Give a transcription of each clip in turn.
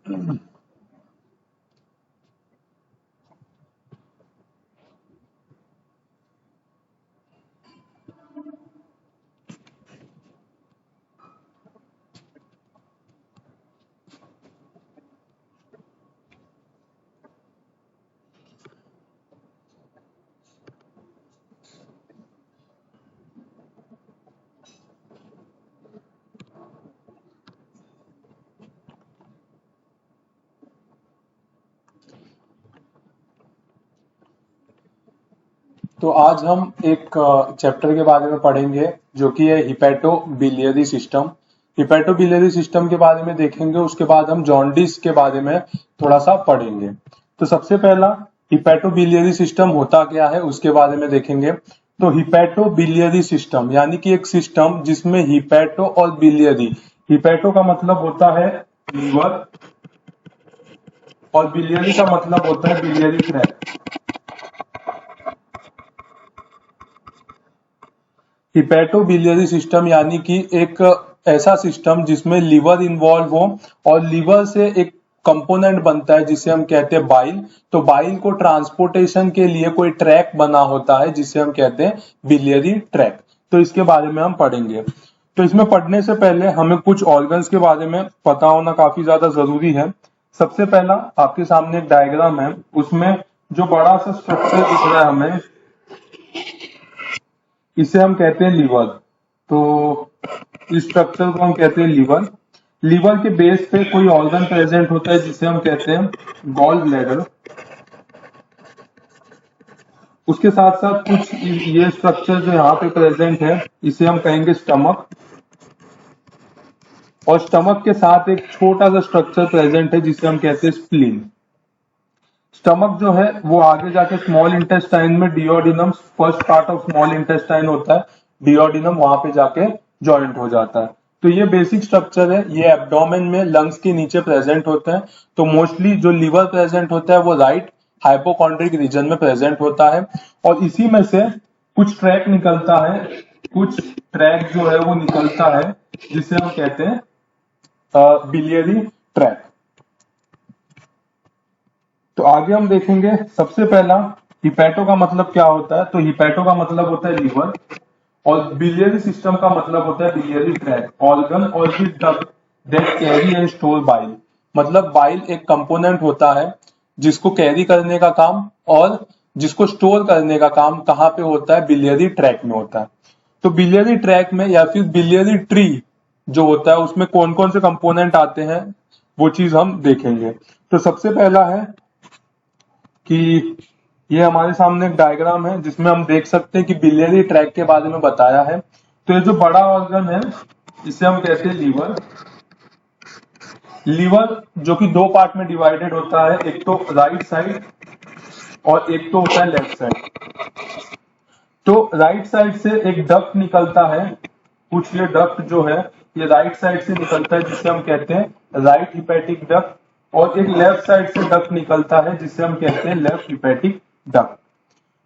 तो आज हम एक चैप्टर के बारे में पढ़ेंगे जो कि है hepato biliary system. Hepato biliary system के बारे में देखेंगे, उसके बाद हम जॉन्डिस के बारे में थोड़ा सा पढ़ेंगे। तो सबसे पहला हिपैटो बिलियरी सिस्टम होता क्या है उसके बारे में देखेंगे। तो हिपैटो बिलियरी सिस्टम यानी कि एक सिस्टम जिसमें हिपैटो और बिलियरी, हिपैटो का मतलब होता है लीवर और बिलियरी का मतलब होता है बिलियरी ट्रैक्ट। हिपैटोबिलियरी सिस्टम यानी कि एक ऐसा सिस्टम जिसमें लीवर इन्वॉल्व हो और लीवर से एक कंपोनेंट बनता है जिसे हम कहते हैं बाइल। तो बाइल को ट्रांसपोर्टेशन के लिए कोई ट्रैक बना होता है जिसे हम कहते हैं बिलियरी ट्रैक। तो इसके बारे में हम पढ़ेंगे। तो इसमें पढ़ने से पहले हमें कुछ ऑर्गन्स के बारे में पता होना काफी ज्यादा जरूरी है। सबसे पहला आपके सामने एक डायग्राम है, उसमें जो बड़ा सा स्ट्रक्चर दिख रहा है हमें, इसे हम कहते हैं लीवर। तो इस स्ट्रक्चर को हम कहते हैं लीवर। लीवर के बेस पे कोई ऑर्गन प्रेजेंट होता है जिसे हम कहते हैं गॉल ब्लैडर। उसके साथ साथ कुछ ये स्ट्रक्चर जो यहाँ पे प्रेजेंट है इसे हम कहेंगे स्टमक। और स्टमक के साथ एक छोटा सा स्ट्रक्चर प्रेजेंट है जिसे हम कहते हैं स्प्लीन। स्टमक जो है वो आगे जाके स्मॉल इंटेस्टाइन में duodenum, first part of small intestine होता है, डिओडिनम वहां पे जाके जॉइंट हो जाता है। तो ये बेसिक स्ट्रक्चर है, ये एब्डोमेन में लंग्स के नीचे प्रेजेंट होते हैं। तो मोस्टली जो लिवर प्रेजेंट होता है वो राइट हाइपोकॉन्ड्रिक रीजन में प्रेजेंट होता है। और इसी में से कुछ ट्रैक निकलता है, कुछ ट्रैक जो है वो निकलता है जिसे हम कहते हैं बिलियरी ट्रैक। तो आगे हम देखेंगे। सबसे पहला हिपैटो का मतलब क्या होता है। तो हिपैटो का मतलब होता है लीवर और बिलियरी सिस्टम का मतलब होता है बिलियरी ट्रैक्ट, ऑर्गन और the duct that carry and store bile. मतलब बाइल एक कंपोनेंट होता है जिसको कैरी करने का काम और जिसको स्टोर करने का काम कहाँ पे होता है, बिलियरी ट्रैक में होता है। तो बिलियरी ट्रैक में या फिर बिलियरी ट्री जो होता है उसमें कौन कौन से कंपोनेंट आते हैं वो चीज हम देखेंगे। तो सबसे पहला है कि ये हमारे सामने एक डायग्राम है जिसमें हम देख सकते हैं कि बिलियरी ट्रैक के बारे में बताया है। तो ये जो बड़ा ऑर्गन है इसे हम कहते हैं लीवर। लीवर जो कि दो पार्ट में डिवाइडेड होता है, एक तो राइट साइड और एक तो होता है लेफ्ट साइड। तो राइट साइड से एक डक्ट निकलता है, कुछ ये डक्ट जो है ये राइट साइड से निकलता है जिसे हम कहते हैं राइट हिपैटिक डक्ट। और एक लेफ्ट साइड से डक्ट निकलता है जिसे हम कहते हैं लेफ्ट हिपैटिक डक्ट।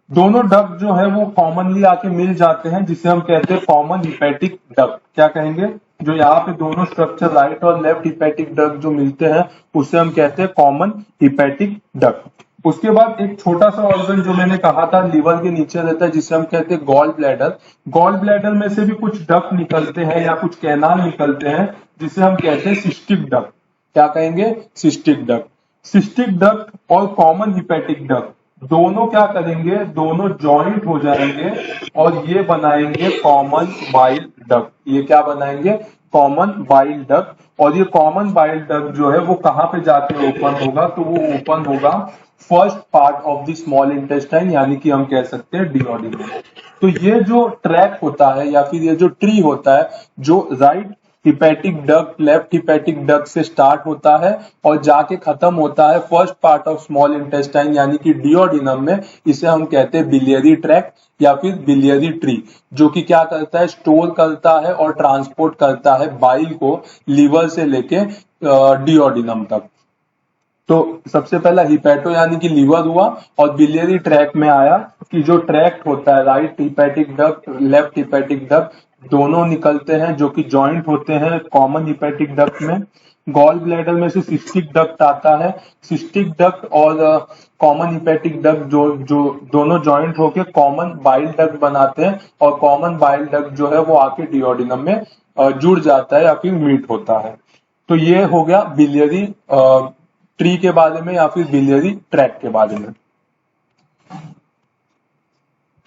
दोनों डक्ट जो है वो कॉमनली आके मिल जाते हैं जिसे हम कहते हैं कॉमन हिपैटिक डक्ट। क्या कहेंगे, जो यहाँ पे दोनों स्ट्रक्चर राइट और लेफ्ट हिपैटिक डक्ट जो मिलते हैं उसे हम कहते हैं कॉमन हिपैटिक डक्ट। उसके बाद एक छोटा सा ऑर्गन जो मैंने कहा था लीवर के नीचे रहता है जिसे हम कहते हैं गॉल ब्लैडर। गॉल ब्लैडर में से भी कुछ डक्ट निकलते हैं या कुछ कैनाल निकलते हैं जिसे हम कहते हैं सिस्टिक डक्ट। क्या कहेंगे, सिस्टिक डक्ट। सिस्टिक डक्ट और कॉमन हिपैटिक डक्ट दोनों क्या करेंगे, दोनों जॉइंट हो जाएंगे और ये बनाएंगे कॉमन बाइल डक्ट। ये क्या बनाएंगे, कॉमन बाइल डक्ट। और ये कॉमन बाइल डक्ट जो है वो कहां पे जाके ओपन होगा, तो वो ओपन होगा first part of the small intestine यानी कि हम कह सकते हैं डिओडिनम। तो ये जो ट्रैक होता है या फिर ये जो ट्री होता है जो right hepatic duct left hepatic duct से स्टार्ट होता है और जाके खत्म होता है first part of small intestine यानी कि डिओडिनम में, इसे हम कहते हैं बिलियरी ट्रैक्ट या फिर बिलियरी ट्री। जो कि क्या करता है, स्टोर करता है और ट्रांसपोर्ट करता है बाइल को लीवर से लेके डिओडिनम तक। तो सबसे पहला हिपैटो यानी कि लीवर हुआ और बिलियरी ट्रैक में आया कि जो ट्रैक्ट होता है right hepatic duct left hepatic duct दोनों निकलते हैं जो कि जॉइंट होते हैं कॉमन हिपैटिक डक्ट में। गॉल ब्लैडर में से सिस्टिक डक्ट आता है। सिस्टिक डक्ट और कॉमन हिपैटिक डक्ट जो जो दोनों जॉइंट होके कॉमन बाइल डक्ट बनाते हैं, और कॉमन बाइल डक्ट जो है वो आके डिओडिनम में जुड़ जाता है या फिर मीट होता है। तो ये हो गया बिलियरी ट्री के बारे में या फिर बिलियरी ट्रैक्ट के बारे में।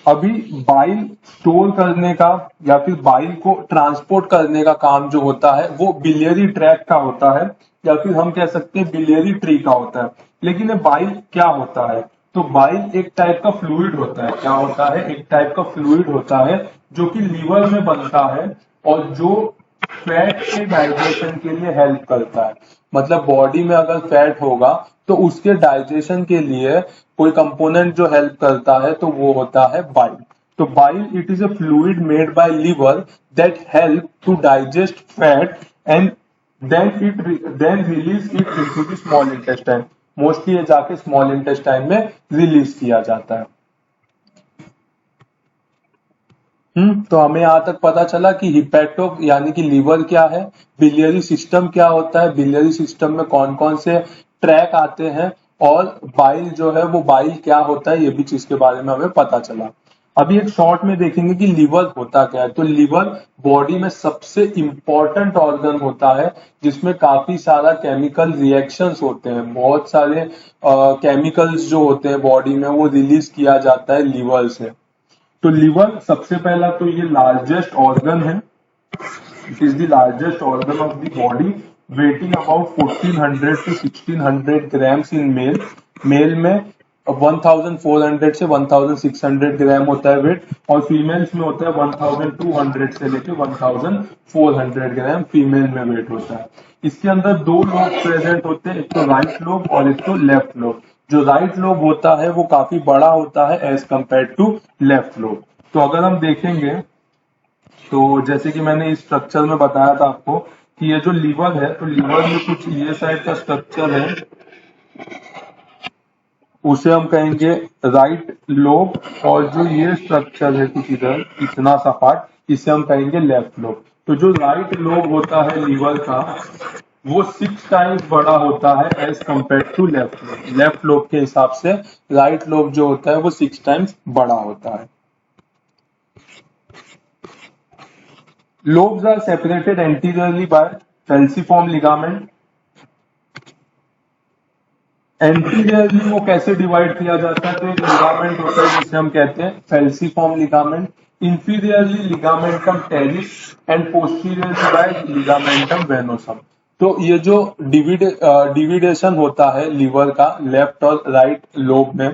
अभी बाइल स्टोर करने का या फिर बाइल को ट्रांसपोर्ट करने का काम जो होता है वो बिलियरी ट्रैक्ट का होता है, या फिर हम कह सकते हैं बिलियरी ट्री का होता है। लेकिन ये बाइल क्या होता है? तो बाइल एक टाइप का फ्लूइड होता है। क्या होता है? एक टाइप का फ्लूइड होता है जो कि लीवर में बनता है और जो फैट के डाइजेशन के लिए हेल्प करता है। मतलब बॉडी में अगर फैट होगा तो उसके डाइजेशन के लिए कोई कंपोनेंट जो हेल्प करता है तो वो होता है बाइल। तो bile it is a fluid made by liver that help to digest fat and then release it into the small intestine. Mostly ये जाके स्मॉल इंटेस्टाइन में रिलीज किया जाता है। तो हमें यहां तक पता चला कि हिपैटो यानी कि लीवर क्या है, बिलियरी सिस्टम क्या होता है, बिलियरी सिस्टम में कौन कौन से ट्रैक आते हैं, और बाइल जो है वो बाइल क्या होता है, ये भी चीज के बारे में हमें पता चला। अभी एक शॉर्ट में देखेंगे कि लीवर होता क्या है। तो लीवर बॉडी में सबसे इंपॉर्टेंट ऑर्गन होता है जिसमें काफी सारा केमिकल रिएक्शंस होते हैं। बहुत सारे केमिकल्स जो होते हैं बॉडी में वो रिलीज किया जाता है लीवर से। तो लीवर सबसे पहला तो ये लार्जेस्ट ऑर्गन है। It is the largest organ of the body, weighing about 1400 to 1600 grams in male. Male में 1400 से 1600 ग्राम होता है वेट, और फीमेल्स में होता है 1200 से लेके 1400 ग्राम फीमेल में वेट होता है। इसके अंदर दो लोब प्रेजेंट होते हैं, एक तो राइट लोब और एक तो लेफ्ट लोब। जो राइट लोब होता है वो काफी बड़ा होता है as compare to left lobe. तो अगर हम देखेंगे तो जैसे कि मैंने इस स्ट्रक्चर में बताया था आपको कि ये जो लीवर है, तो लीवर में कुछ ये साइड का स्ट्रक्चर है, उसे हम कहेंगे राइट लोब, और जो ये स्ट्रक्चर है कुछ इधर इतना सा पार्ट, इसे हम कहेंगे लेफ्ट लोब। तो जो राइट लोब होता है लीवर का वो 6 टाइम्स बड़ा होता है as compare to left lobe. Left lobe के हिसाब से राइट लोब जो होता है वो 6 टाइम्स बड़ा होता है। Lobes are separated anteriorly by falciform ligament. Anteriorly वो कैसे डिवाइड किया जाता है? तो एक लिगामेंट होता है जिसे हम कहते हैं falciform ligament. Inferiorly ligamentum teres and posteriorly by ligamentum venosum. तो ये जो डिविडेशन होता है लीवर का लेफ्ट और राइट लोब में,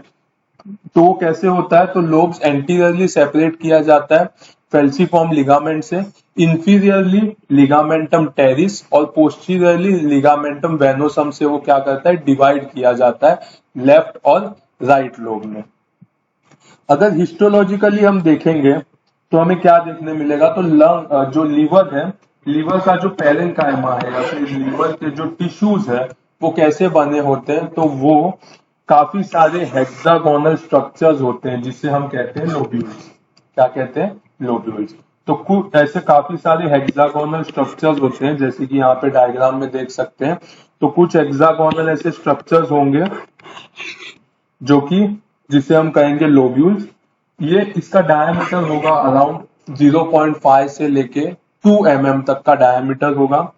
तो वो कैसे होता है? तो लोब्स एंटीरियरली सेपरेट किया जाता है फेल्सीफॉर्म लिगामेंट से, इंफीरियरली लिगामेंटम टेरिस और पोस्टीरियरली लिगामेंटम वेनोसम से वो क्या करता है? डिवाइड किया जाता है लेफ्ट और राइट लोब में। अगर हिस्टोलॉजिकली हम देखेंगे तो हमें क्या देखने मिलेगा? तो लंग जो लीवर है, लीवर का जो पैरेन्काइमा है या फिर लीवर के जो टिश्यूज है वो कैसे बने होते हैं? तो वो काफी सारे हेक्सागोनल स्ट्रक्चर्स होते हैं जिसे हम कहते हैं लोब्यूल्स। क्या कहते हैं? लोब्यूल्स। तो कुछ ऐसे काफी सारे हेक्सागोनल स्ट्रक्चर्स होते हैं, जैसे कि यहाँ पे डायग्राम में देख सकते हैं। तो कुछ हेक्सागोनल ऐसे स्ट्रक्चर्स होंगे जो कि जिसे हम कहेंगे लोब्यूल्स। ये इसका डायमीटर होगा अराउंड 0.5 से लेके 2 mm तक का डायमीटर होगा।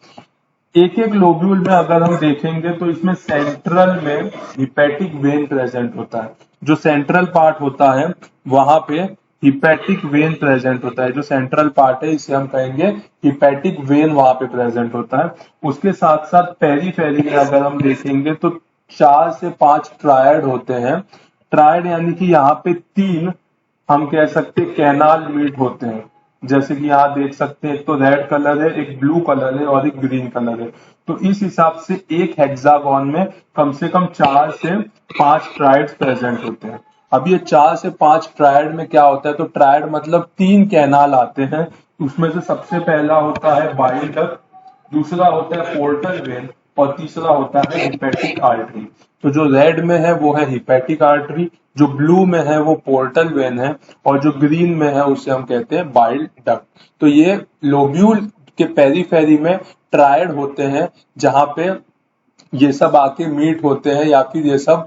एक एक लोब्यूल में अगर हम देखेंगे तो इसमें सेंट्रल में हिपैटिक वेन प्रेजेंट होता है। जो सेंट्रल पार्ट होता है वहां पे हिपैटिक वेन प्रेजेंट होता है। जो सेंट्रल पार्ट है इसे हम कहेंगे हिपैटिक वेन, वहां पे प्रेजेंट होता है। उसके साथ साथ पेरीफेरी में अगर हम देखेंगे तो 4 से 5 ट्रायड होते हैं। ट्रायड यानी कि यहाँ पे 3 हम कह सकते हैं कैनाल मीट होते हैं। जैसे कि यहाँ देख सकते हैं, एक तो रेड कलर है, एक ब्लू कलर है और एक ग्रीन कलर है। तो इस हिसाब से एक हेक्सागोन में कम से कम 4 से 5 ट्रायड्स प्रेजेंट होते हैं। अब ये 4 से 5 ट्रायड में क्या होता है? तो ट्रायड मतलब 3 कैनाल आते हैं। उसमें से सबसे पहला होता है बाइल डक्ट, दूसरा होता है पोर्टल वेन, और तीसरा होता है हिपैटिक आर्टरी। तो जो रेड में है वो है हिपैटिक आर्टरी, जो ब्लू में है वो पोर्टल वेन है, और जो ग्रीन में है उसे हम कहते हैं बाइल डक्ट। तो ये लोब्यूल के पेरीफेरी में ट्रायड होते हैं, जहां पे ये सब आके मीट होते हैं, या फिर ये सब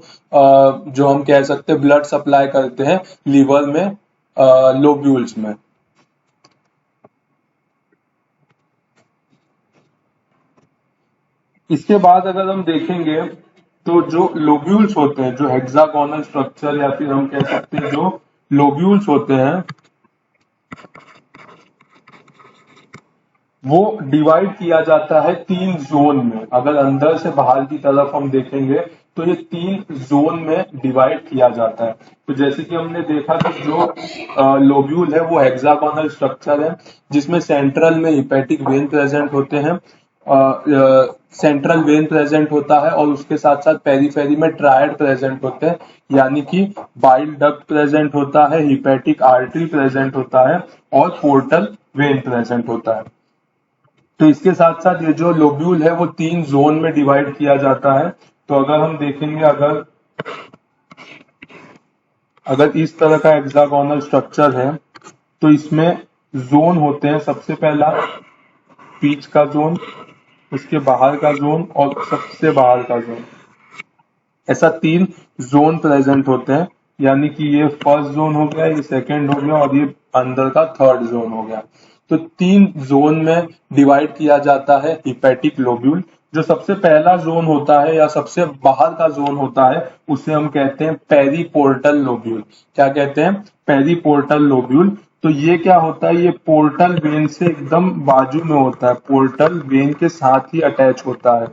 जो हम कह सकते हैं ब्लड सप्लाई करते हैं लीवर में, लोब्यूल्स में। इसके बाद अगर हम देखेंगे तो जो लोब्यूल्स होते हैं, जो हेक्सागोनल स्ट्रक्चर या फिर हम कह सकते हैं जो लोब्यूल्स होते हैं, वो डिवाइड किया जाता है 3 जोन में। अगर अंदर से बाहर की तरफ हम देखेंगे तो ये 3 जोन में डिवाइड किया जाता है। तो जैसे कि हमने देखा कि जो लोब्यूल है वो हेक्सागोनल स्ट्रक्चर है, जिसमें सेंट्रल में हिपैटिक वेन प्रेजेंट होते हैं, सेंट्रल वेन प्रेजेंट होता है, और उसके साथ साथ पेरीफेरी में ट्रायड प्रेजेंट होते हैं, यानी कि बाइल डक्ट प्रेजेंट होता है, हिपैटिक आर्टरी प्रेजेंट होता है, और पोर्टल वेन प्रेजेंट होता है। तो इसके साथ साथ ये जो लोब्यूल है वो 3 जोन में डिवाइड किया जाता है। तो अगर हम देखेंगे, अगर इस तरह का हेक्सागोनल स्ट्रक्चर है तो इसमें जोन होते हैं। सबसे पहला बीच का जोन, उसके बाहर का जोन, और सबसे बाहर का जोन। ऐसा 3 जोन प्रेजेंट होते हैं, यानी कि ये फर्स्ट जोन हो गया, ये सेकंड हो गया, और ये अंदर का थर्ड जोन हो गया। तो 3 जोन में डिवाइड किया जाता है हिपैटिक लोब्यूल। जो सबसे पहला जोन होता है या सबसे बाहर का जोन होता है उसे हम कहते हैं पेरीपोर्टल लोब्यूल। क्या कहते हैं? पेरीपोर्टल लोब्यूल। तो ये क्या होता है? ये पोर्टल वेन से एकदम बाजू में होता है, पोर्टल वेन के साथ ही अटैच होता है।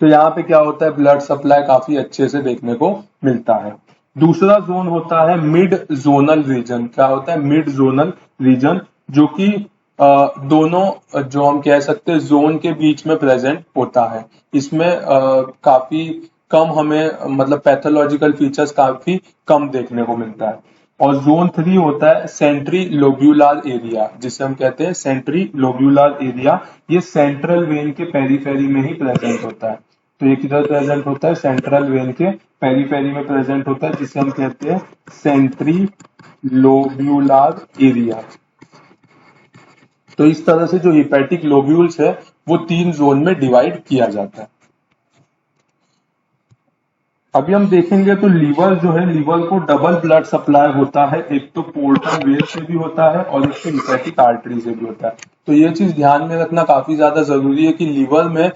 तो यहाँ पे क्या होता है, ब्लड सप्लाई काफी अच्छे से देखने को मिलता है। दूसरा जोन होता है मिड जोनल रीजन। क्या होता है? मिड जोनल रीजन, जो कि दोनों जो हम कह सकते हैं जोन के बीच में प्रेजेंट होता है। इसमें काफी कम हमें मतलब पैथोलॉजिकल फीचर्स काफी कम देखने को मिलता है। और जोन 3 होता है सेंट्री लोब्यूलर एरिया, जिसे हम कहते हैं सेंट्री लोब्यूलर एरिया। ये सेंट्रल वेन के पेरीफेरी में ही प्रेजेंट होता है। तो ये किधर प्रेजेंट होता है? सेंट्रल वेन के पेरीफेरी में प्रेजेंट होता है, जिसे हम कहते हैं सेंट्री लोब्यूलर एरिया। तो इस तरह से जो हिपैटिक लोब्यूल्स है वो 3 जोन में डिवाइड किया जाता है। अभी हम देखेंगे तो लीवर जो है, लीवर को डबल ब्लड सप्लाई होता है, एक तो पोर्टल वेन से भी होता है और एक तो हिपैटिक आर्टरी से भी होता है। तो ये चीज ध्यान में रखना काफी ज्यादा जरूरी है कि लीवर में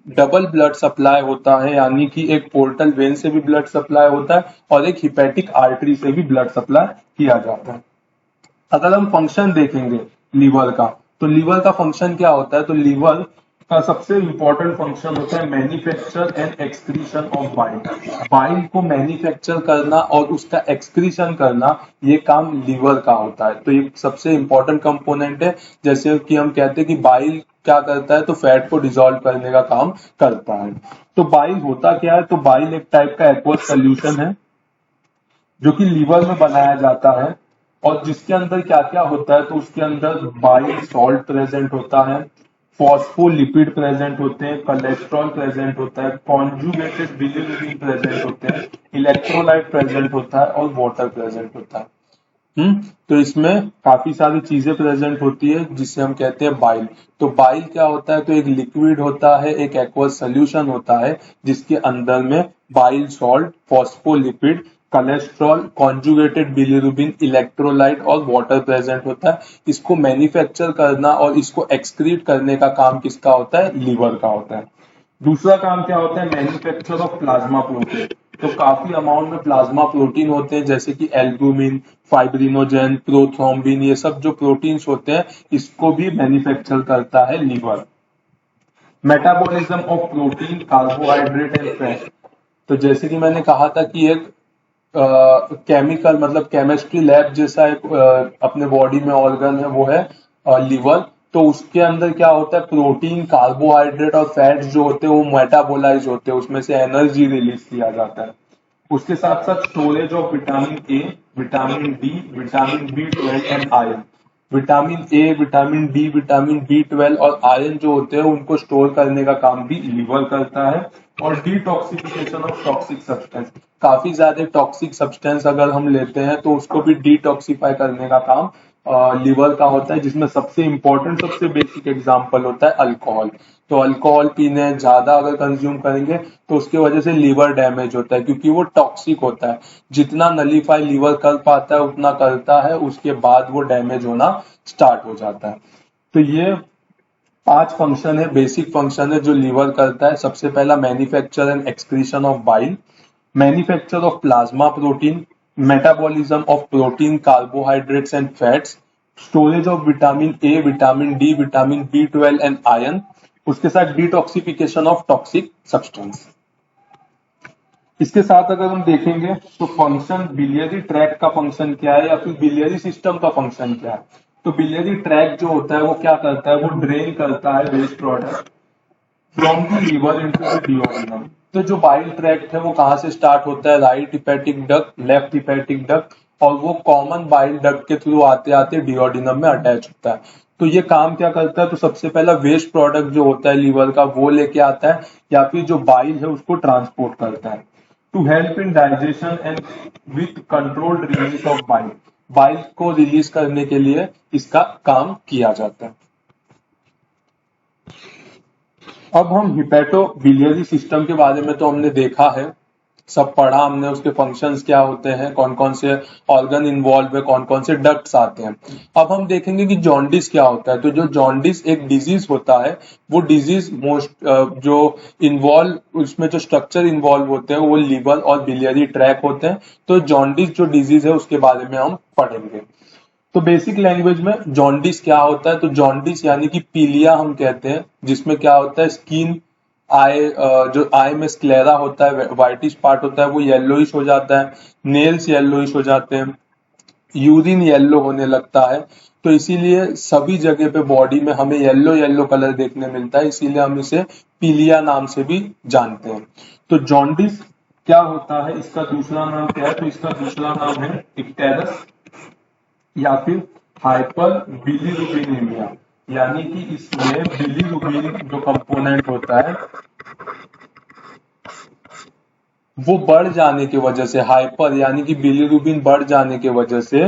डबल ब्लड सप्लाई होता है, यानी कि एक पोर्टल वेन से भी ब्लड सप्लाई होता है और एक हिपैटिक आर्टरी से भी ब्लड सप्लाई किया जाता है। अगर हम फंक्शन देखेंगे लीवर का, तो लीवर का फंक्शन क्या होता है? तो लीवर का सबसे इंपॉर्टेंट फंक्शन होता है manufacture and excretion of bile. Bile को मैन्युफैक्चर करना और उसका एक्सक्रीशन करना, ये काम लीवर का होता है। तो ये सबसे इंपॉर्टेंट कंपोनेंट है। जैसे कि हम कहते हैं कि बाइल क्या करता है, तो फैट को डिसॉल्व करने का काम करता है। तो बाइल होता क्या है? तो बाइल एक टाइप का एक्वस सोल्यूशन है जो कि लीवर में बनाया जाता है, और जिसके अंदर क्या क्या होता है? तो उसके अंदर बाइल सॉल्ट प्रेजेंट होता है, फॉस्फोलिपिड प्रेजेंट होते हैं, कोलेस्ट्रॉल प्रेजेंट होता है, कॉन्जुगेटेड बिलिरुबिन प्रेजेंट होते हैं, इलेक्ट्रोलाइट प्रेजेंट होता है, और वाटर प्रेजेंट होता है। तो इसमें काफी सारी चीजें प्रेजेंट होती है जिसे हम कहते हैं बाइल। तो बाइल क्या होता है? तो एक लिक्विड होता है, एक एक्वस सोल्यूशन होता है, जिसके अंदर में bile salt, phospholipid, cholesterol, conjugated bilirubin, electrolyte और वाटर प्रेजेंट होता है। इसको मैन्युफैक्चर करना और इसको एक्सक्रीट करने का काम किसका होता है? लीवर का होता है। दूसरा काम क्या होता है? Manufacture of plasma protein. तो काफी अमाउंट में प्लाज्मा प्रोटीन होते हैं, जैसे कि एल्बुमिन, फाइब्रिनोजेन, प्रोथ्रोम्बिन, ये सब जो प्रोटीन्स होते हैं इसको भी मैन्युफैक्चर करता है liver. Metabolism of protein, carbohydrate and fat. तो जैसे कि मैंने कहा था कि एक केमिकल मतलब केमिस्ट्री लैब जैसा एक अपने बॉडी में ऑर्गन है, वो है लीवर। तो उसके अंदर क्या होता है? प्रोटीन, कार्बोहाइड्रेट और फैट्स जो होते हैं वो मेटाबोलाइज होते हैं, उसमें से एनर्जी रिलीज किया जाता है। उसके साथ साथ storage of vitamin A, vitamin D, vitamin B 12 and iron, vitamin A, vitamin D, vitamin B12 और आयरन जो होते हैं उनको स्टोर करने का काम भी लीवर करता है। और डिटॉक्सिफिकेशन ऑफ टॉक्सिक सब्सटेंस, काफी ज्यादा टॉक्सिक सब्सटेंस अगर हम लेते हैं तो उसको भी डिटॉक्सिफाई करने का काम लीवर का होता है, जिसमें सबसे इंपॉर्टेंट सबसे बेसिक एग्जांपल होता है अल्कोहल। तो अल्कोहल पीने ज्यादा अगर कंज्यूम करेंगे तो उसकी वजह से लीवर डैमेज होता है, क्योंकि वो टॉक्सिक होता है। जितना नलीफाई लीवर कर पाता है उतना करता है, उसके बाद वो डैमेज होना स्टार्ट हो जाता है। तो ये 5 फंक्शन है, बेसिक फंक्शन है जो लीवर करता है। सबसे पहला manufacture and excretion of bile, manufacture of plasma protein, metabolism of protein, carbohydrates and fats, storage of vitamin A, vitamin D, vitamin B12 and iron, उसके साथ डिटॉक्सिफिकेशन ऑफ टॉक्सिक सब्सटेंस। इसके साथ अगर हम देखेंगे तो फंक्शन बिलियरी ट्रैक्ट का function क्या है या फिर बिलियरी सिस्टम का फंक्शन क्या है। तो बिलियरी ट्रैक्ट जो होता है वो क्या करता है, वो ड्रेन करता है waste product from the liver into the duodenum. तो जो बाइल ट्रैक्ट है वो कहाँ से स्टार्ट होता है, right hepatic duct, left hepatic duct, और वो कॉमन बाइल डक्ट के थ्रू आते आते डिओडिनम में अटैच होता है। तो ये काम क्या करता है, तो सबसे पहला वेस्ट प्रोडक्ट जो होता है लीवर का वो लेके आता है, या फिर जो बाइल है उसको ट्रांसपोर्ट करता है। To help in digestion and with controlled release of bile, bile को रिलीज करने के लिए इसका काम किया जाता है। अब हम हिपैटोबिलियरी सिस्टम के बारे में तो हमने देखा है, सब पढ़ा हमने, उसके फंक्शंस क्या होते हैं, कौन कौन से ऑर्गन इन्वॉल्व है, कौन कौन से डक्ट्स आते हैं। अब हम देखेंगे कि जॉन्डिस क्या होता है। तो जो जॉन्डिस एक डिजीज होता है, वो डिजीज मोस्ट जो इन्वॉल्व, उसमें जो स्ट्रक्चर इन्वॉल्व होते हैं वो लीवर और बिलियरी ट्रैक होते हैं। तो जॉन्डिस जो डिजीज है उसके बारे में हम पढ़ेंगे। तो बेसिक लैंग्वेज में जॉन्डिस क्या होता है, तो जॉन्डिस यानी कि पीलिया हम कहते हैं, जिसमें क्या होता है स्किन, आई, जो आई में स्क्लेरा होता है, व्हाइटिश पार्ट होता है वो येलोइश हो जाता है, नेल्स येलोइश हो जाते हैं, यूरिन येलो होने लगता है। तो इसीलिए सभी जगह पे बॉडी में हमें येलो येलो कलर देखने मिलता है, इसीलिए हम इसे पीलिया नाम से भी जानते हैं। तो जॉन्डिस क्या होता है, इसका दूसरा नाम क्या है, तो इसका दूसरा नाम है इक्टेरस या फिर हाइपर बिलीरुबिनेमिया, यानी कि इसमें बिलीरुबिन जो कंपोनेंट होता है वो बढ़ जाने की वजह से, हाइपर यानी कि बिलीरुबिन बढ़ जाने की वजह से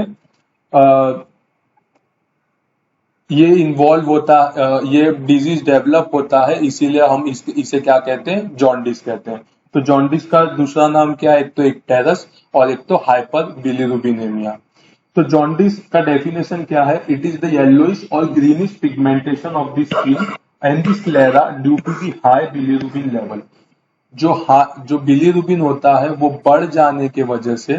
ये इन्वॉल्व होता, ये डिजीज डेवलप होता है, इसीलिए हम इसे क्या कहते हैं, जॉन्डिस कहते हैं। तो जॉन्डिस का दूसरा नाम क्या है, एक तो इक्टेरस और एक तो हाइपर बिलीरुबिनेमिया। तो जॉन्डिस का डेफिनेशन क्या है, इट इज द येलोइश और greenish pigmentation of the skin and the sclera due to the high bilirubin level. जो बिलीरुबिन होता है वो बढ़ जाने के वजह से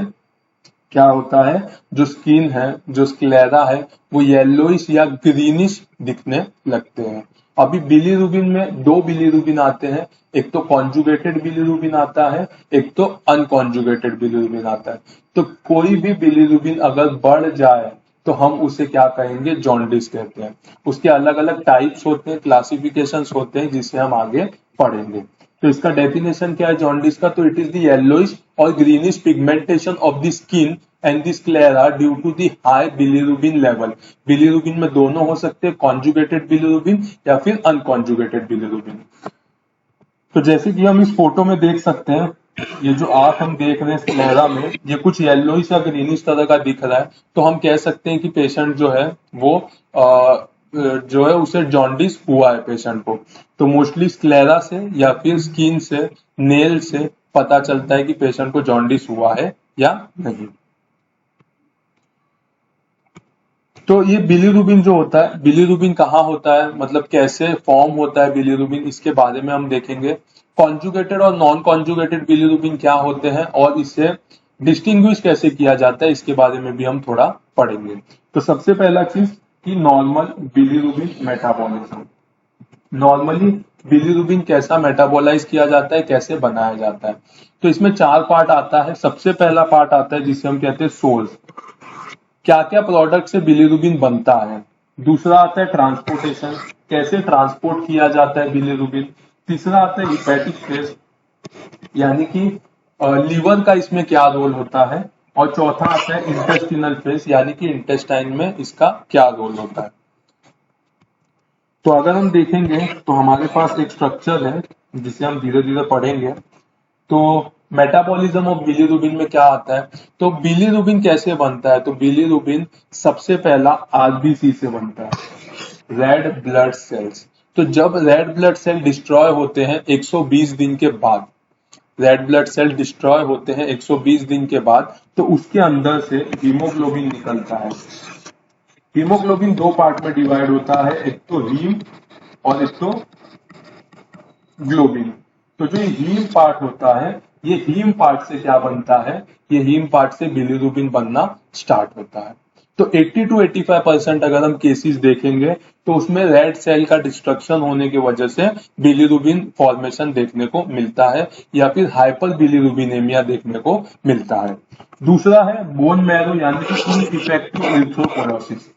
क्या होता है, जो स्किन है, जो स्क्लेरा है, वो येलोइश या ग्रीनिश दिखने लगते हैं। अभी बिलीरुबिन में दो बिलीरुबिन आते हैं, एक तो कॉन्जुगेटेड बिलीरुबिन आता है, एक तो अनकॉन्जुगेटेड बिलीरुबिन आता है। तो कोई भी बिलीरुबिन अगर बढ़ जाए तो हम उसे क्या कहेंगे, जॉन्डिस कहते हैं। उसके अलग अलग टाइप्स होते हैं, क्लासिफिकेशंस होते हैं, जिसे हम आगे पढ़ेंगे। तो इसका डेफिनेशन क्या है जॉन्डिस का, तो इट इज द येलोइश और greenish pigmentation of the skin and the sclera due to the high bilirubin level. Bilirubin में दोनों हो सकते हैं, कॉन्जुगेटेड बिलीरुबिन या फिर अनकॉन्जुगेटेड बिलीरुबिन। तो जैसे कि हम इस फोटो में देख सकते हैं, ये जो आंख हम देख रहे हैं स्क्लेरा में, ये कुछ येलोइश या ग्रीनिश तरह का दिख रहा है, तो हम कह सकते हैं कि पेशेंट जो है वो जो है उसे जॉन्डिस हुआ है पेशेंट को। तो मोस्टली स्क्लेरा से या फिर स्किन से, नेल से पता चलता है कि पेशेंट को जॉन्डिस हुआ है या नहीं। तो ये बिलीरुबिन जो होता है, बिलीरुबिन कहाँ होता है, मतलब कैसे फॉर्म होता है बिलीरुबिन, इसके बारे में हम देखेंगे। कॉन्जुगेटेड और नॉन कॉन्जुगेटेड बिलीरुबिन क्या होते हैं और इसे डिस्टिंग्विश कैसे किया जाता है, इसके बारे में भी हम थोड़ा पढ़ेंगे। तो सबसे पहला चीज कि normal bilirubin metabolism. Normally bilirubin कैसा मेटाबोलाइज किया जाता है, कैसे बनाया जाता है। तो इसमें 4 पार्ट आता है। सबसे पहला पार्ट आता है जिसे हम कहते हैं सोर्स, क्या क्या प्रोडक्ट से बिलीरुबिन बनता है। दूसरा आता है ट्रांसपोर्टेशन, कैसे ट्रांसपोर्ट किया जाता है बिलीरुबिन। तीसरा आता है हिपैटिक फेज, यानी कि लीवर का इसमें क्या रोल होता है। और चौथा आता है इंटेस्टिनल फेस, यानी कि इंटेस्टाइन में इसका क्या रोल होता है। तो अगर हम देखेंगे तो हमारे पास एक स्ट्रक्चर है जिसे हम धीरे धीरे पढ़ेंगे। तो मेटाबॉलिज्म ऑफ बिलीरुबिन में क्या आता है, तो बिलीरुबिन कैसे बनता है, तो बिलीरुबिन सबसे पहला आरबीसी से बनता है, रेड ब्लड सेल्स। तो जब रेड ब्लड सेल डिस्ट्रॉय होते हैं 120 दिन के बाद, रेड ब्लड सेल डिस्ट्रॉय होते हैं 120 दिन के बाद, तो उसके अंदर से हीमोग्लोबिन निकलता है। हीमोग्लोबिन दो पार्ट में डिवाइड होता है, एक तो हीम और एक तो ग्लोबिन। तो जो हीम पार्ट होता है, ये हीम पार्ट से क्या बनता है, ये हीम पार्ट से बिलीरुबिन बनना स्टार्ट होता है। तो 80 to 85% अगर हम केसेस देखेंगे तो उसमें रेड सेल का डिस्ट्रक्शन होने की वजह से बिलीरुबिन फॉर्मेशन देखने को मिलता है, या फिर हाइपर बिलीरुबिनेमिया देखने को मिलता है। दूसरा है बोन मैरो यानी कि इनइफेक्टिव एरिथ्रोपोरोसिस।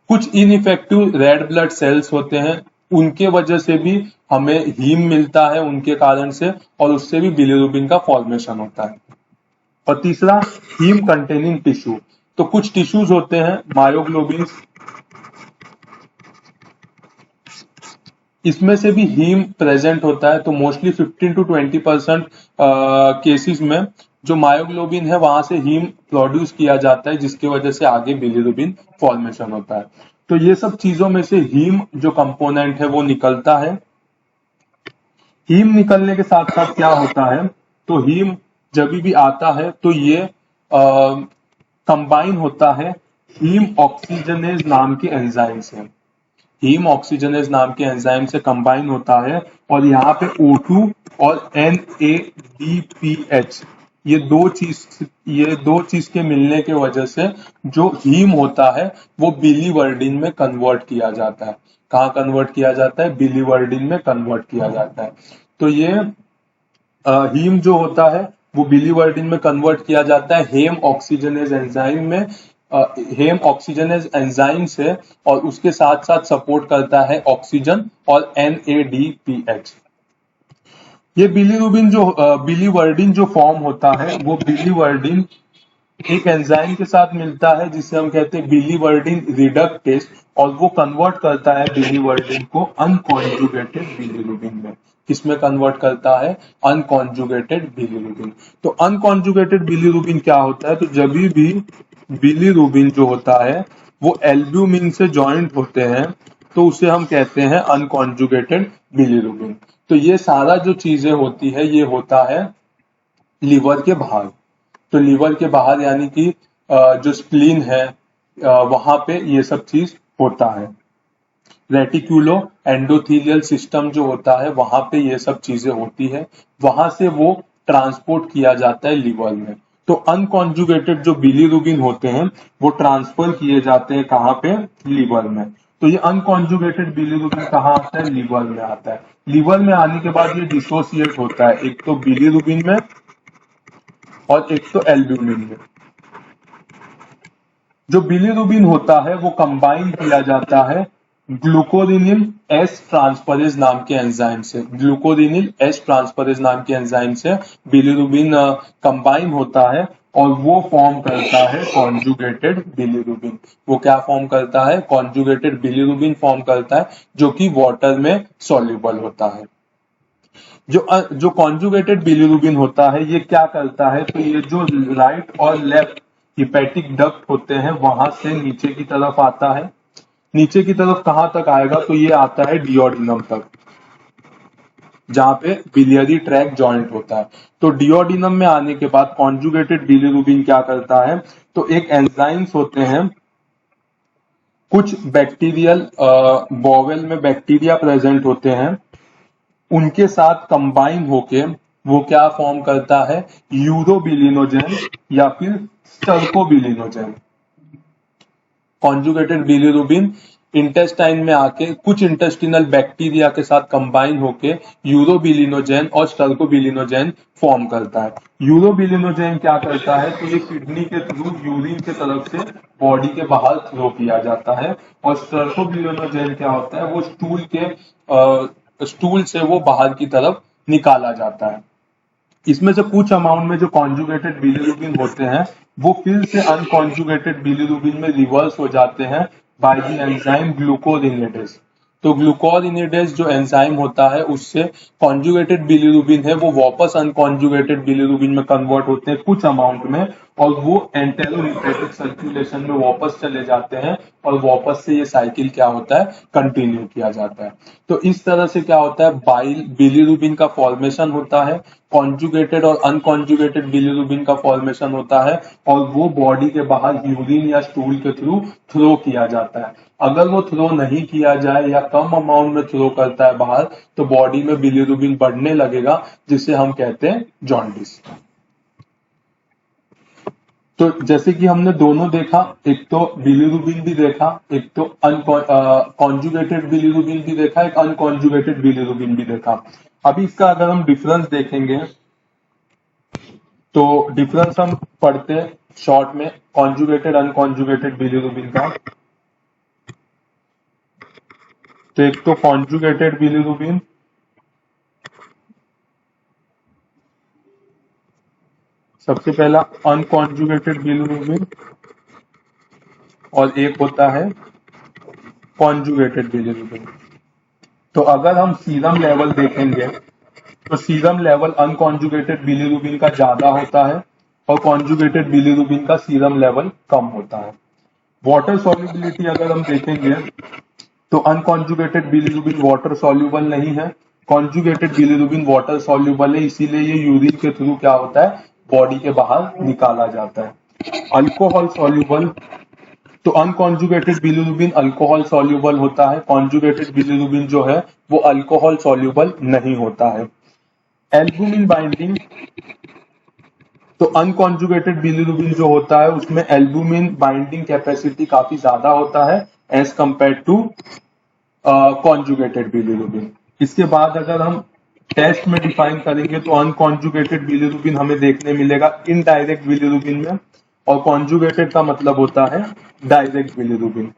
कुछ इनइफेक्टिव रेड ब्लड सेल्स होते हैं, उनके वजह से भी हमें हीम मिलता है उनके कारण से, और उससे भी बिलीरुबिन का फॉर्मेशन होता है। और तीसरा हीम कंटेनिंग टिश्यू। तो कुछ टिश्यूज होते हैं मायोग्लोबिन, इसमें से भी हीम प्रेजेंट होता है। तो मोस्टली 15 to 20% केसेस में जो मायोग्लोबिन है वहां से हीम प्रोड्यूस किया जाता है, जिसकी वजह से आगे बिलीरुबिन फॉर्मेशन होता है। तो ये सब चीजों में से हीम जो कंपोनेंट है वो निकलता है। हीम निकलने के साथ साथ क्या होता है, तो हीम जब भी आता है तो ये कंबाइन होता है हीम ऑक्सीजनेज नाम के एंजाइम से। हीम ऑक्सीजनेज नाम के एंजाइम से कंबाइन होता है, और यहाँ पे O2 और NADPH ये दो चीज के मिलने के वजह से जो हीम होता है वो बिलीवर्डिन में कन्वर्ट किया जाता है। कहाँ कन्वर्ट किया जाता है, बिलीवर्डिन में कन्वर्ट किया जाता है। तो ये हीम जो होता है वो बिलीवर्डिन में कन्वर्ट किया जाता है हेम ऑक्सीजनेज एंजाइम में, हेम ऑक्सीजनेज एंजाइम से, और उसके साथ साथ सपोर्ट करता है ऑक्सीजन और NADPH। ये बिलीरुबिन जो बिलीवर्डिन जो फॉर्म होता है वो बिलीवर्डिन एक एंजाइम के साथ मिलता है जिसे हम कहते हैं बिलीवर्डिन रिडक्टेज, और वो कन्वर्ट करता है बिलीवर्डिन को अनकॉन्जुगेटेड बिलीरुबिन में। किसमें कन्वर्ट करता है, अनकॉन्जुगेटेड बिलीरुबिन। तो अनकॉन्जुगेटेड बिलीरुबिन क्या होता है, तो जब भी बिलीरुबिन जो होता है वो एल्ब्यूमिन से जॉइंट होते हैं तो उसे हम कहते हैं अनकॉन्जुगेटेड बिलीरुबिन। तो ये सारा जो चीजें होती है ये होता है लीवर के बाहर। तो लीवर के बाहर यानी कि जो स्प्लीन है वहां पे ये सब चीज होता है। रेटिक्यूलो एंडोथीलियल सिस्टम जो होता है वहां पे ये सब चीजें होती है, वहां से वो ट्रांसपोर्ट किया जाता है लीवर में। तो अनकॉन्जुगेटेड जो बिलीरुबिन होते हैं वो ट्रांसफर किए जाते हैं कहाँ पे, लीवर में। तो ये अनकॉन्जुगेटेड बिलीरुबिन कहाँ आता है, लीवर में आता है। लीवर में आने के बाद ये डिसोसिएट होता है, एक तो बिलीरुबिन में और एक तो एल्ब्यूमिन में। जो बिलीरुबिन होता है वो कंबाइन किया जाता है ग्लूकोरिनिल एस ट्रांसफरेज नाम के एंजाइम से। ग्लूकोरिनिल एस ट्रांसफरेज नाम के एंजाइम से बिलीरुबिन कंबाइन होता है, और वो फॉर्म करता है कॉन्जुगेटेड बिलीरुबिन। वो क्या फॉर्म करता है, कॉन्जुगेटेड बिलीरुबिन फॉर्म करता है, जो कि वाटर में सॉल्युबल होता है। जो कॉन्जुगेटेड बिलीरुबिन होता है ये क्या करता है, तो ये जो राइट और लेफ्ट हिपैटिक डक्ट होते हैं वहां से नीचे की तरफ आता है। नीचे की तरफ कहां तक आएगा, तो ये आता है डियोडिनम तक, जहां पे बिलियरी ट्रैक जॉइंट होता है। तो डियोडिनम में आने के बाद कॉन्जुगेटेड बिलीरुबिन क्या करता है, तो एक एंजाइम्स होते हैं, कुछ बैक्टीरियल बॉवेल में बैक्टीरिया प्रेजेंट होते हैं, उनके साथ कंबाइन होके वो क्या फॉर्म करता है, यूरोबिलिनोजेन या फिर स्टर्कोबिलिनोजेन। कॉन्जुगेटेड बिलीरुबिन इंटेस्टाइन में आके कुछ इंटेस्टिनल बैक्टीरिया के साथ कंबाइन होके यूरोबिलिनोजेन और स्टर्कोबिलिनोजेन फॉर्म करता है। यूरोबिलिनोजेन क्या करता है, तो ये किडनी के थ्रू यूरिन के तरफ से बॉडी के बाहर थ्रो किया जाता है, और स्टर्कोबिलिनोजेन क्या होता है, वो स्टूल से वो बाहर की तरफ निकाला जाता है। इसमें से कुछ अमाउंट में जो कॉन्जुगेटेड बिलीरुबिन होते हैं वो फिर से अनकॉन्जुगेटेड बिलीरुबिन में रिवर्स हो जाते हैं बाय द एंजाइम ग्लूकोसिनेडेज। तो ग्लूकोसिनेडेज जो एंजाइम होता है उससे कॉन्जुगेटेड बिलीरुबिन है वो वापस अनकॉन्जुगेटेड बिलीरुबिन में कन्वर्ट होते हैं कुछ अमाउंट में, और वो एंटेरोहेपेटिक सर्कुलेशन में वापस चले जाते हैं और वापस से ये साइकिल क्या होता है, कंटिन्यू किया जाता है। तो इस तरह से क्या होता है, बाइल बिलीरुबिन का फॉर्मेशन होता है, कॉन्जुगेटेड और अनकॉन्जुगेटेड बिलीरुबिन का फॉर्मेशन होता है, और वो बॉडी के बाहर यूरिन या स्टूल के थ्रू थ्रो किया जाता है। अगर वो थ्रो नहीं किया जाए या कम अमाउंट में थ्रो करता है बाहर, तो बॉडी में बिलीरुबिन बढ़ने लगेगा, जिसे हम कहते हैं जॉन्डिस। तो जैसे कि हमने दोनों देखा, एक तो बिलीरुबिन भी देखा, एक तो कॉन्जुगेटेड बिलीरुबिन भी देखा, एक अनकॉन्जुगेटेड बिलीरुबिन भी देखा। अभी इसका अगर हम डिफरेंस देखेंगे तो डिफरेंस हम पढ़ते हैं शॉर्ट में कॉन्जुगेटेड अनकॉन्जुगेटेड बिलीरुबिन का। तो एक तो कॉन्जुगेटेड बिलीरुबिन, सबसे पहला अनकॉन्जुगेटेड बिलीरुबिन, और एक होता है कॉन्जुगेटेड बिलीरुबिन। तो अगर हम सीरम लेवल देखेंगे तो सीरम लेवल अनकॉन्जुगेटेड बिलीरुबिन का ज्यादा होता है और कॉन्जुगेटेड बिलीरुबिन का सीरम लेवल कम होता है। वाटर सॉल्युबिलिटी अगर हम देखेंगे तो अनकॉन्जुगेटेड बिलीरुबिन वाटर सॉल्युबल नहीं है, कॉन्जुगेटेड बिलीरुबिन वाटर सॉल्युबल है, इसीलिए ये यूरिन के थ्रू क्या होता है, बॉडी के बाहर निकाला जाता है। अल्कोहल सॉल्युबल, तो अनकॉन्जुगेटेड बिलीरुबिन अल्कोहल सॉल्युबल होता है, कॉन्जुगेटेड बिलीरुबिन जो है वो अल्कोहल सॉल्युबल नहीं होता है। एल्बुमिन बाइंडिंग, तो अनकॉन्जुगेटेड बिलीरुबिन जो होता है उसमें एल्बुमिन बाइंडिंग कैपेसिटी काफी ज्यादा होता है as compare to conjugated bilirubin. इसके बाद अगर हम टेस्ट में डिफाइन करेंगे तो अनकॉन्जुगेटेड बिलीरुबिन हमें देखने मिलेगा इनडायरेक्ट बिलीरुबिन में, और कॉन्जुगेटेड का मतलब होता है डायरेक्ट बिलीरुबिन।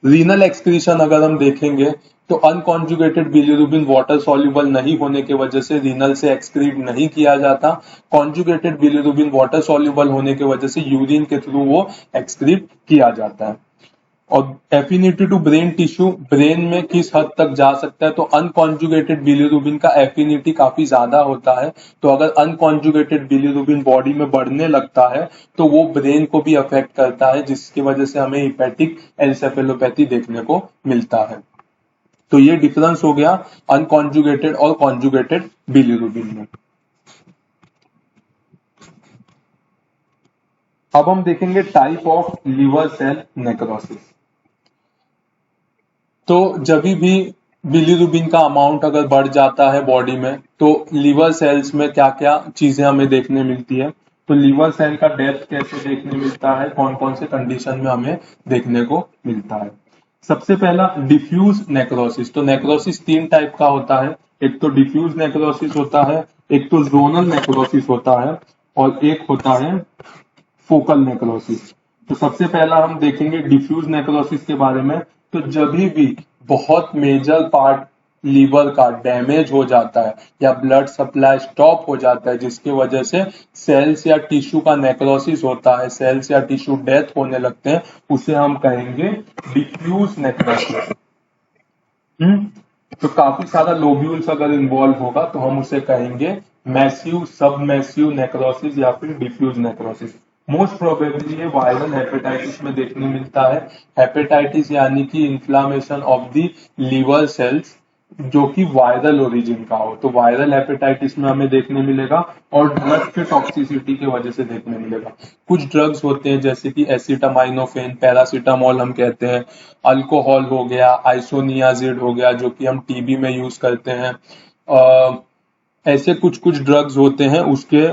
रीनल एक्सक्रीशन अगर हम देखेंगे तो अनकॉन्जुगेटेड बिलीरुबिन वाटर सॉल्युबल नहीं होने की वजह से रीनल से एक्सक्रीट नहीं किया जाता, कॉन्जुगेटेड बिलीरुबिन वाटर सॉल्युबल होने की वजह से यूरिन के थ्रू वो एक्सक्रीट किया जाता है। और affinity to brain tissue, brain में किस हद तक जा सकता है, तो अनकॉन्जुगेटेड बिलीरुबिन का एफिनिटी काफी ज्यादा होता है। तो अगर अनकॉन्जुगेटेड बिलीरुबिन बॉडी में बढ़ने लगता है तो वो ब्रेन को भी अफेक्ट करता है, जिसकी वजह से हमें हिपैटिक एन्सेफेलोपैथी देखने को मिलता है। तो ये डिफरेंस हो गया अनकॉन्जुगेटेड और कॉन्जुगेटेड बिलीरुबिन में। अब हम देखेंगे type of liver cell necrosis. तो जब भी बिलीरुबिन का अमाउंट अगर बढ़ जाता है बॉडी में तो लीवर सेल्स में क्या क्या चीजें हमें देखने मिलती है, तो लीवर सेल का डेथ कैसे देखने मिलता है, कौन कौन से कंडीशन में हमें देखने को मिलता है। सबसे पहला डिफ्यूज नेक्रोसिस। तो नेक्रोसिस तीन टाइप का होता है, एक तो डिफ्यूज नेक्रोसिस होता है, एक तो जोनल नेक्रोसिस होता है, और एक होता है फोकल नेक्रोसिस। तो सबसे पहला हम देखेंगे डिफ्यूज नेक्रोसिस के बारे में। तो जब भी बहुत मेजर पार्ट लीवर का डैमेज हो जाता है या ब्लड सप्लाई स्टॉप हो जाता है, जिसकी वजह से सेल्स या टिश्यू का नेक्रोसिस होता है, सेल्स या टिश्यू डेथ होने लगते हैं, उसे हम कहेंगे डिफ्यूज नेक्रोसिस। तो काफी सारा लोब्यूल्स अगर इन्वॉल्व होगा तो हम उसे कहेंगे मैसिव, सब मैसिव नेक्रोसिस या फिर डिफ्यूज नेक्रोसिस। मोस्ट प्रोबेबली ये वायरल हेपेटाइटिस में देखने मिलता है। हेपेटाइटिस यानी कि inflammation of the liver cells जो कि वायरल ओरिजिन का हो, तो वायरल हेपेटाइटिस में हमें देखने मिलेगा, और ड्रग के टॉक्सिसिटी की वजह से देखने मिलेगा। कुछ ड्रग्स होते हैं जैसे कि एसिटामाइनोफेन, पैरासीटामोल हम कहते हैं, अल्कोहल हो गया, आइसोनियाजिड हो गया जो कि हम टीबी में यूज करते हैं। ऐसे कुछ कुछ ड्रग्स होते हैं, उसके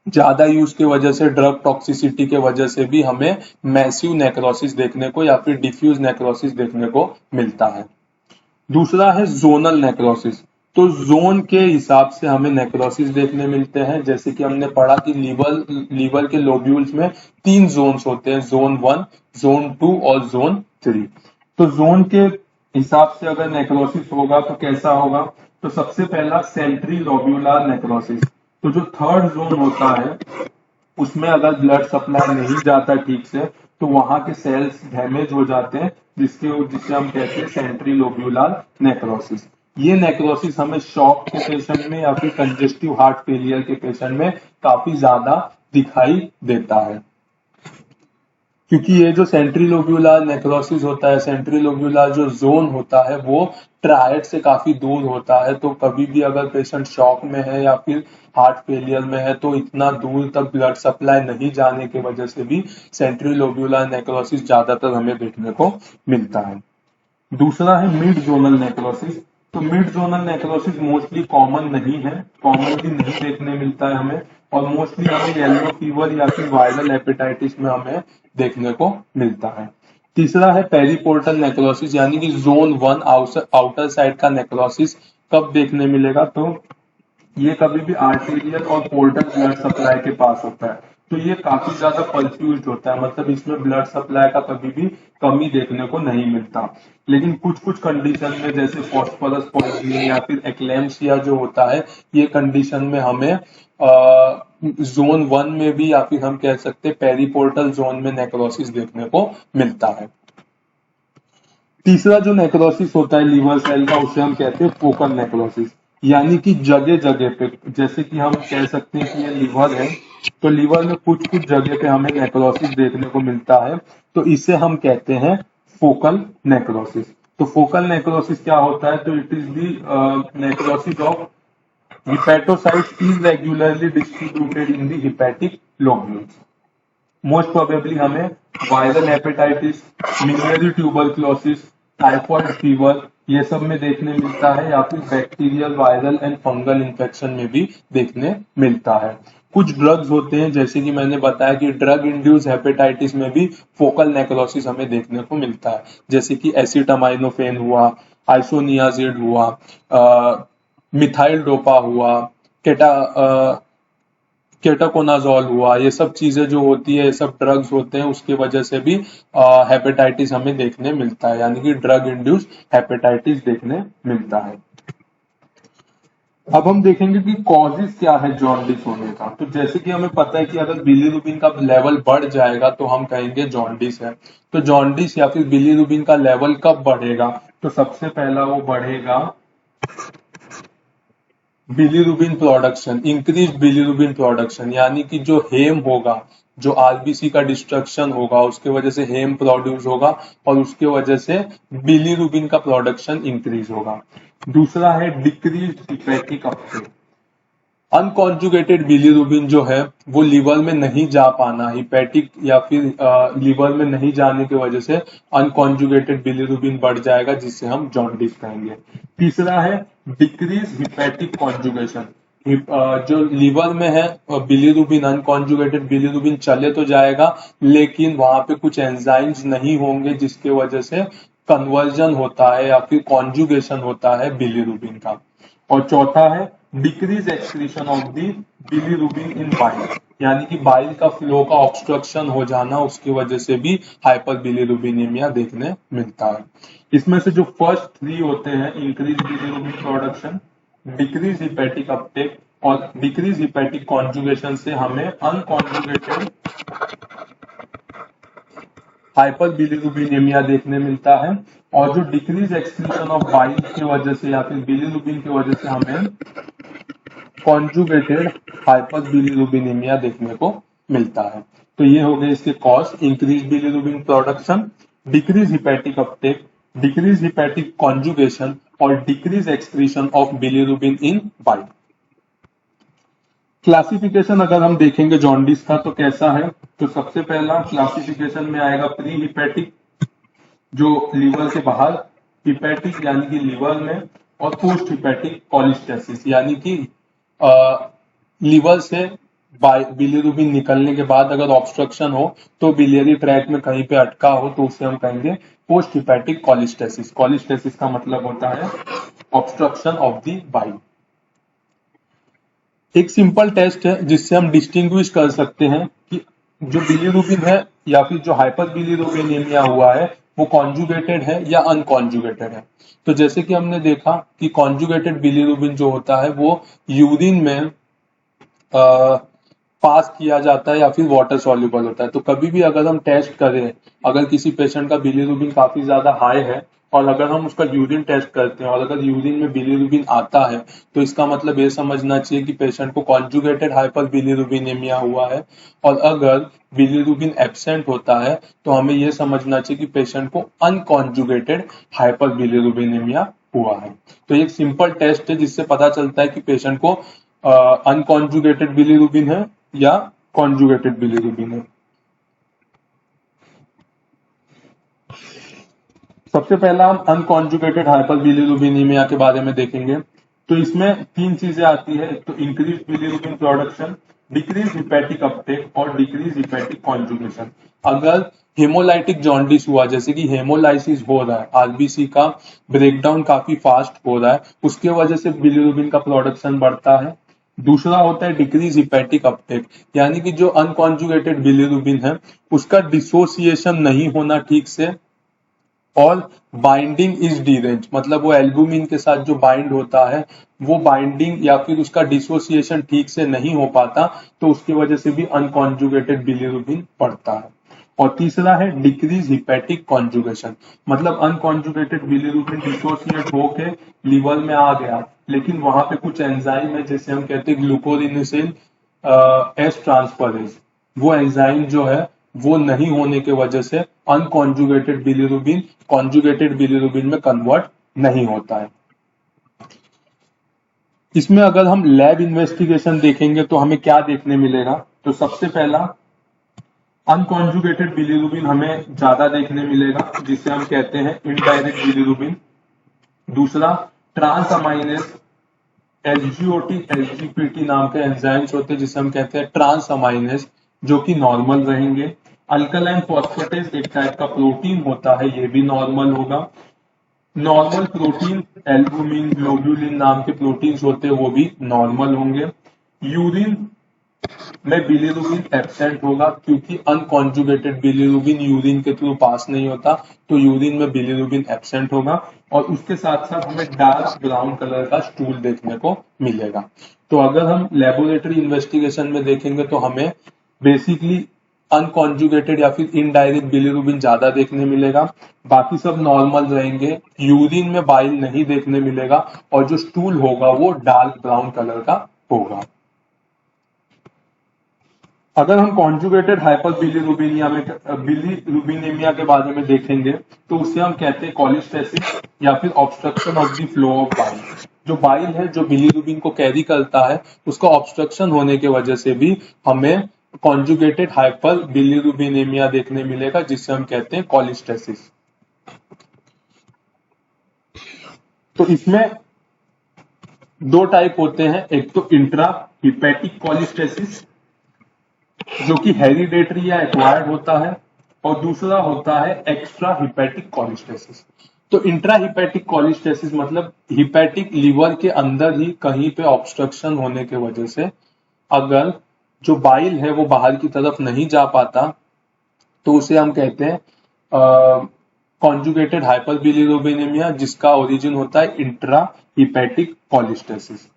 ज्यादा यूज की वजह से, ड्रग टॉक्सिसिटी के वजह से भी हमें मैसिव नेक्रोसिस देखने को या फिर डिफ्यूज नेक्रोसिस देखने को मिलता है। दूसरा है जोनल नेक्रोसिस। तो जोन के हिसाब से हमें नेक्रोसिस देखने मिलते हैं, जैसे कि हमने पढ़ा कि लीवर के लोब्यूल्स में 3 जोन्स होते हैं, जोन 1, जोन 2 और जोन 3। तो जोन के हिसाब से अगर नेक्रोसिस होगा तो कैसा होगा, तो सबसे पहला सेंट्री लोब्यूलर नेक्रोसिस। तो जो थर्ड जोन होता है उसमें अगर ब्लड सप्लाई नहीं जाता ठीक से तो वहां के सेल्स डैमेज हो जाते हैं, जिसे हम कहते हैं सेंट्री लोब्यूलर नेक्रोसिस। ये नेक्रोसिस हमें शॉक के पेशेंट में या फिर कंजेस्टिव हार्ट फेलियर के पेशेंट में काफी ज्यादा दिखाई देता है, क्योंकि ये जो सेंट्रीलोब्यूलर नेक्रोसिस होता है, सेंट्रीलोब्यूलर जो जोन होता है वो ट्रायड से काफी दूर होता है। तो कभी भी अगर पेशेंट शॉक में है या फिर हार्ट फेलियर में है तो इतना दूर तक ब्लड सप्लाई नहीं जाने की वजह से भी सेंट्रीलोब्यूलर नेक्रोसिस ज्यादातर हमें देखने को मिलता है। दूसरा है मिड जोनल नेक्रोसिस। तो mid zonal necrosis mostly common नहीं है, कॉमनली नहीं देखने मिलता है हमें, और मोस्टली हमें येलो फीवर या फिर वायरल हेपेटाइटिस में हमें देखने को मिलता है। तीसरा है पेरीपोर्टल नेक्रोसिस, यानी कि जोन 1 आउटर साइड का नेक्रोसिस कब देखने मिलेगा, तो ये कभी भी आर्टेरियल और पोर्टल ब्लड सप्लाई के पास होता है। तो ये काफी ज्यादा परफ्यूज्ड होता है, मतलब इसमें ब्लड सप्लाई का कभी भी कमी देखने को नहीं मिलता। लेकिन कुछ कुछ कंडीशन में जैसे फॉस्फोरस पॉइजनिंग या फिर एक्लेम्सिया जो होता है, ये कंडीशन में हमें जोन 1 में भी या फिर हम कह सकते हैं पेरीपोर्टल जोन में नेक्रोसिस देखने को मिलता है। तीसरा जो नेक्रोसिस होता है लीवर सेल का, उसे हम कहते हैं फोकल नेक्रोसिस, यानी कि जगह जगह पे, जैसे कि हम कह सकते हैं कि ये लीवर है तो लीवर में कुछ कुछ जगह पे हमें नेक्रोसिस देखने को मिलता है, तो इसे हम कहते हैं फोकल नेक्रोसिस। तो फोकल नेक्रोसिस क्या होता है, तो it is the necrosis of hepatocytes irregularly distributed in the hepatic lobules। Most probably हमें viral hepatitis, miliary tuberculosis, typhoid fever ये सब में देखने मिलता है, या फिर bacterial, viral and fungal infection में भी देखने मिलता है। कुछ ड्रग्स होते हैं, जैसे कि मैंने बताया कि ड्रग इंड्यूस हेपेटाइटिस में भी फोकल नेक्रोसिस हमें देखने को मिलता है, जैसे कि एसिटामाइनोफेन हुआ, आइसोनियाजिड हुआ, मिथाइल डोपा हुआ, केटाकोनाजोल हुआ, ये सब चीजें जो होती है, ये सब ड्रग्स होते हैं, उसकी वजह से भी हेपेटाइटिस हमें देखने मिलता है, यानी कि ड्रग इंड्यूस हेपेटाइटिस देखने मिलता है। अब हम देखेंगे कि कॉजेस क्या है जॉन्डिस होने का। तो जैसे कि हमें पता है कि अगर बिलीरुबिन का लेवल बढ़ जाएगा तो हम कहेंगे जॉन्डिस है। तो जॉन्डिस या फिर बिलीरुबिन का लेवल कब बढ़ेगा, तो सबसे पहला वो बढ़ेगा bilirubin production, increase bilirubin production, यानी कि जो हेम होगा, जो आरबीसी का डिस्ट्रक्शन होगा, उसके वजह से हेम प्रोड्यूस होगा और उसके वजह से बिलीरुबिन का प्रोडक्शन इंक्रीज होगा। दूसरा है decrease hepatic Uptake. Unconjugated bilirubin जो है वो लीवर में नहीं जा पाना, हिपैटिक या फिर लीवर में नहीं जाने की वजह से अनकॉन्जुगेटेड बिलीरुबिन बढ़ जाएगा, जिससे हम जॉन्डिस कहेंगे। तीसरा है डिक्रीज हिपैटिक कॉन्जुगेशन। जो लीवर में है बिलीरुबिन, अनकॉन्जुगेटेड बिलीरुबिन चले तो जाएगा, लेकिन वहां पे कुछ एंजाइम्स नहीं होंगे जिसके वजह से कन्वर्जन होता है या फिर कॉन्जुगेशन होता है बिलीरुबिन का। और चौथा है decrease excretion of the bilirubin in bile, यानी कि बाइल का फ्लो का ऑब्स्ट्रक्शन हो जाना, उसकी वजह से भी हाइपर बिलीरुबिनेमिया देखने मिलता है। इसमें से जो फर्स्ट 3 होते हैं, increase bilirubin production, decrease hepatic Uptake और डिक्रीज हिपैटिक कॉन्जुगेशन से हमें अनकॉन्जुगेटेड हाइपर बिलीरुबिनेमिया देखने मिलता है। और जो डिक्रीज एक्सक्रीशन ऑफ बाइल की वजह से या फिर बिलीरुबिन की वजह से हमें कॉन्जुगेटेड हाइपर बिलीरुबिनेमिया देखने को मिलता है। तो ये हो गए इसके cause, increase bilirubin production, decrease hepatic uptake, decrease hepatic conjugation और decrease excretion of bilirubin in bile. Classification अगर हम देखेंगे जॉन्डिस का तो कैसा है, तो सबसे पहला क्लासिफिकेशन में आएगा प्री हिपैटिक, जो लीवर से बाहर, हिपैटिक यानी कि लीवर में, और पोस्ट हिपैटिक कोलिस्टेसिस, यानी कि लीवर से बिलीरुबिन निकलने के बाद अगर ऑब्स्ट्रक्शन हो तो बिलियरी ट्रैक्ट में कहीं पे अटका हो तो उसे हम कहेंगे पोस्ट हिपैटिक कोलिस्टेसिस। कोलिस्टेसिस का मतलब होता है ऑब्स्ट्रक्शन ऑफ द बाइल। एक सिंपल टेस्ट है जिससे हम डिस्टिंग्विश कर सकते हैं कि जो बिलीरुबिन है या फिर जो हाइपर बिलीरुबिनेमिया हुआ है वो कॉन्जुगेटेड है या अनकॉन्जुगेटेड है। तो जैसे कि हमने देखा कि कॉन्जुगेटेड बिलीरुबिन जो होता है वो यूरिन में पास किया जाता है या फिर वाटर सॉल्युबल होता है। तो कभी भी अगर हम टेस्ट करें, अगर किसी पेशेंट का बिलीरुबिन काफी ज्यादा हाई है और अगर हम उसका यूरिन टेस्ट करते हैं और अगर यूरिन में बिलीरुबिन आता है, तो इसका मतलब ये समझना चाहिए कि पेशेंट को कॉन्जुगेटेड हाइपर बिलीरुबिनेमिया हुआ है। और अगर बिलीरुबिन एब्सेंट होता है तो हमें यह समझना चाहिए कि पेशेंट को अनकॉन्जुगेटेड हाइपर बिलीरुबिनेमिया हुआ है। तो एक सिंपल टेस्ट है जिससे पता चलता है कि पेशेंट को अनकॉन्जुगेटेड बिलीरुबिन है या कॉन्जुगेटेड बिलीरुबिन है। सबसे पहला हम अनकॉन्जुगेटेड हाइपर बिलीरुबिनेमिया के बारे में देखेंगे। तो इसमें तीन चीजें आती है, एक तो increase bilirubin production, decrease hepatic Uptake और डिक्रीज हिपैटिक कॉन्जुगेशन। अगर हेमोलाइटिक जॉन्डिस हुआ, जैसे कि हेमोलाइसिस हो रहा है, आरबीसी का ब्रेकडाउन काफी फास्ट हो रहा है, उसके वजह से बिलीरुबिन का प्रोडक्शन बढ़ता है। दूसरा होता है डिक्रीज हिपैटिक अपटेक, यानी कि जो अनकॉन्जुगेटेड बिलीरुबिन है उसका डिसोसिएशन नहीं होना ठीक से, और बाइंडिंग इज डिरेंज, मतलब वो एल्बुमिन के साथ जो बाइंड होता है वो बाइंडिंग या फिर उसका डिसोसिएशन ठीक से नहीं हो पाता, तो उसकी वजह से भी अनकॉन्जुगेटेड बिलीरुबिन बढ़ता है। और तीसरा है डिक्रीज हिपैटिक कॉन्जुगेशन, मतलब अनकॉन्जुगेटेड बिलीरुबिन डिसोसिएट होके लीवर में आ गया, लेकिन वहां पे कुछ एंजाइम है जैसे हम कहते हैं ग्लूकोरिनेसिल एस ट्रांसफरेज, वो एंजाइम जो है वो नहीं होने के वजह से अनकॉन्जुगेटेड बिलीरुबिन कॉन्जुगेटेड बिलीरुबिन में कन्वर्ट नहीं होता है। इसमें अगर हम लैब इन्वेस्टिगेशन देखेंगे तो हमें क्या देखने मिलेगा, तो सबसे पहला अनकॉन्जुगेटेड बिलीरुबिन हमें ज्यादा देखने मिलेगा जिसे हम कहते हैं इनडायरेक्ट बिलीरुबिन। दूसरा ट्रांस अमाइनेज एसजीओटी एसजीपीटी नाम के एंजाइम्स होते हैं जिसे हम कहते हैं ट्रांस अमाइनेज, जो कि नॉर्मल रहेंगे। अल्कलाइन फॉस्फेटेज एक टाइप का प्रोटीन होता है, ये भी नॉर्मल होगा। नॉर्मल प्रोटीन एल्बुमिन ग्लोब्यूलिन नाम के प्रोटीन्स होते हैं, वो भी नॉर्मल होंगे। यूरिन में बिलीरुबिन एब्सेंट होगा क्योंकि अनकॉन्जुगेटेड बिलीरुबिन यूरिन के थ्रू पास नहीं होता, तो यूरिन में बिलीरुबिन एब्सेंट होगा। और उसके साथ साथ हमें डार्क ब्राउन कलर का स्टूल देखने को मिलेगा। तो अगर हम लेबोरेटरी इन्वेस्टिगेशन में देखेंगे तो हमें बेसिकली अनकॉन्जुगेटेड या फिर इनडायरेक्ट बिलीरुबिन ज्यादा देखने मिलेगा, बाकी सब नॉर्मल रहेंगे। यूरिन में बाइल नहीं देखने मिलेगा और जो स्टूल होगा वो डार्क ब्राउन कलर का होगा। अगर हम कॉन्जुगेटेड हाइपर बिलीरुबिनेमिया के बारे में देखेंगे तो उसे हम कहते हैं कॉलिस्टेसिस या फिर obstruction of the flow of bile. जो बाइल है जो बिलीरुबिन को कैरी करता है उसका ऑब्स्ट्रक्शन होने की वजह से भी हमें कॉन्जुगेटेड हाइपर बिलीरुबिनेमिया देखने मिलेगा जिसे हम कहते हैं कॉलिस्टेसिस। तो इसमें दो टाइप होते हैं, एक तो इंट्रा हिपैटिक कॉलिस्टेसिस जो कि हेरिडेटरी या एक्वायर्ड होता है, और दूसरा होता है एक्स्ट्रा हिपैटिक कॉलिस्टेसिस। तो इंट्रा हिपैटिक कॉलिस्टेसिस मतलब हिपैटिक लीवर के अंदर ही कहीं पे ऑब्स्ट्रक्शन होने के वजह से अगर जो बाइल है वो बाहर की तरफ नहीं जा पाता, तो उसे हम कहते हैं कॉन्जुगेटेड हाइपर बिलीरुबिनेमिया, जिसका ओरिजिन होता है इंट्रा हिपैटिक कॉलिस्टेसिस।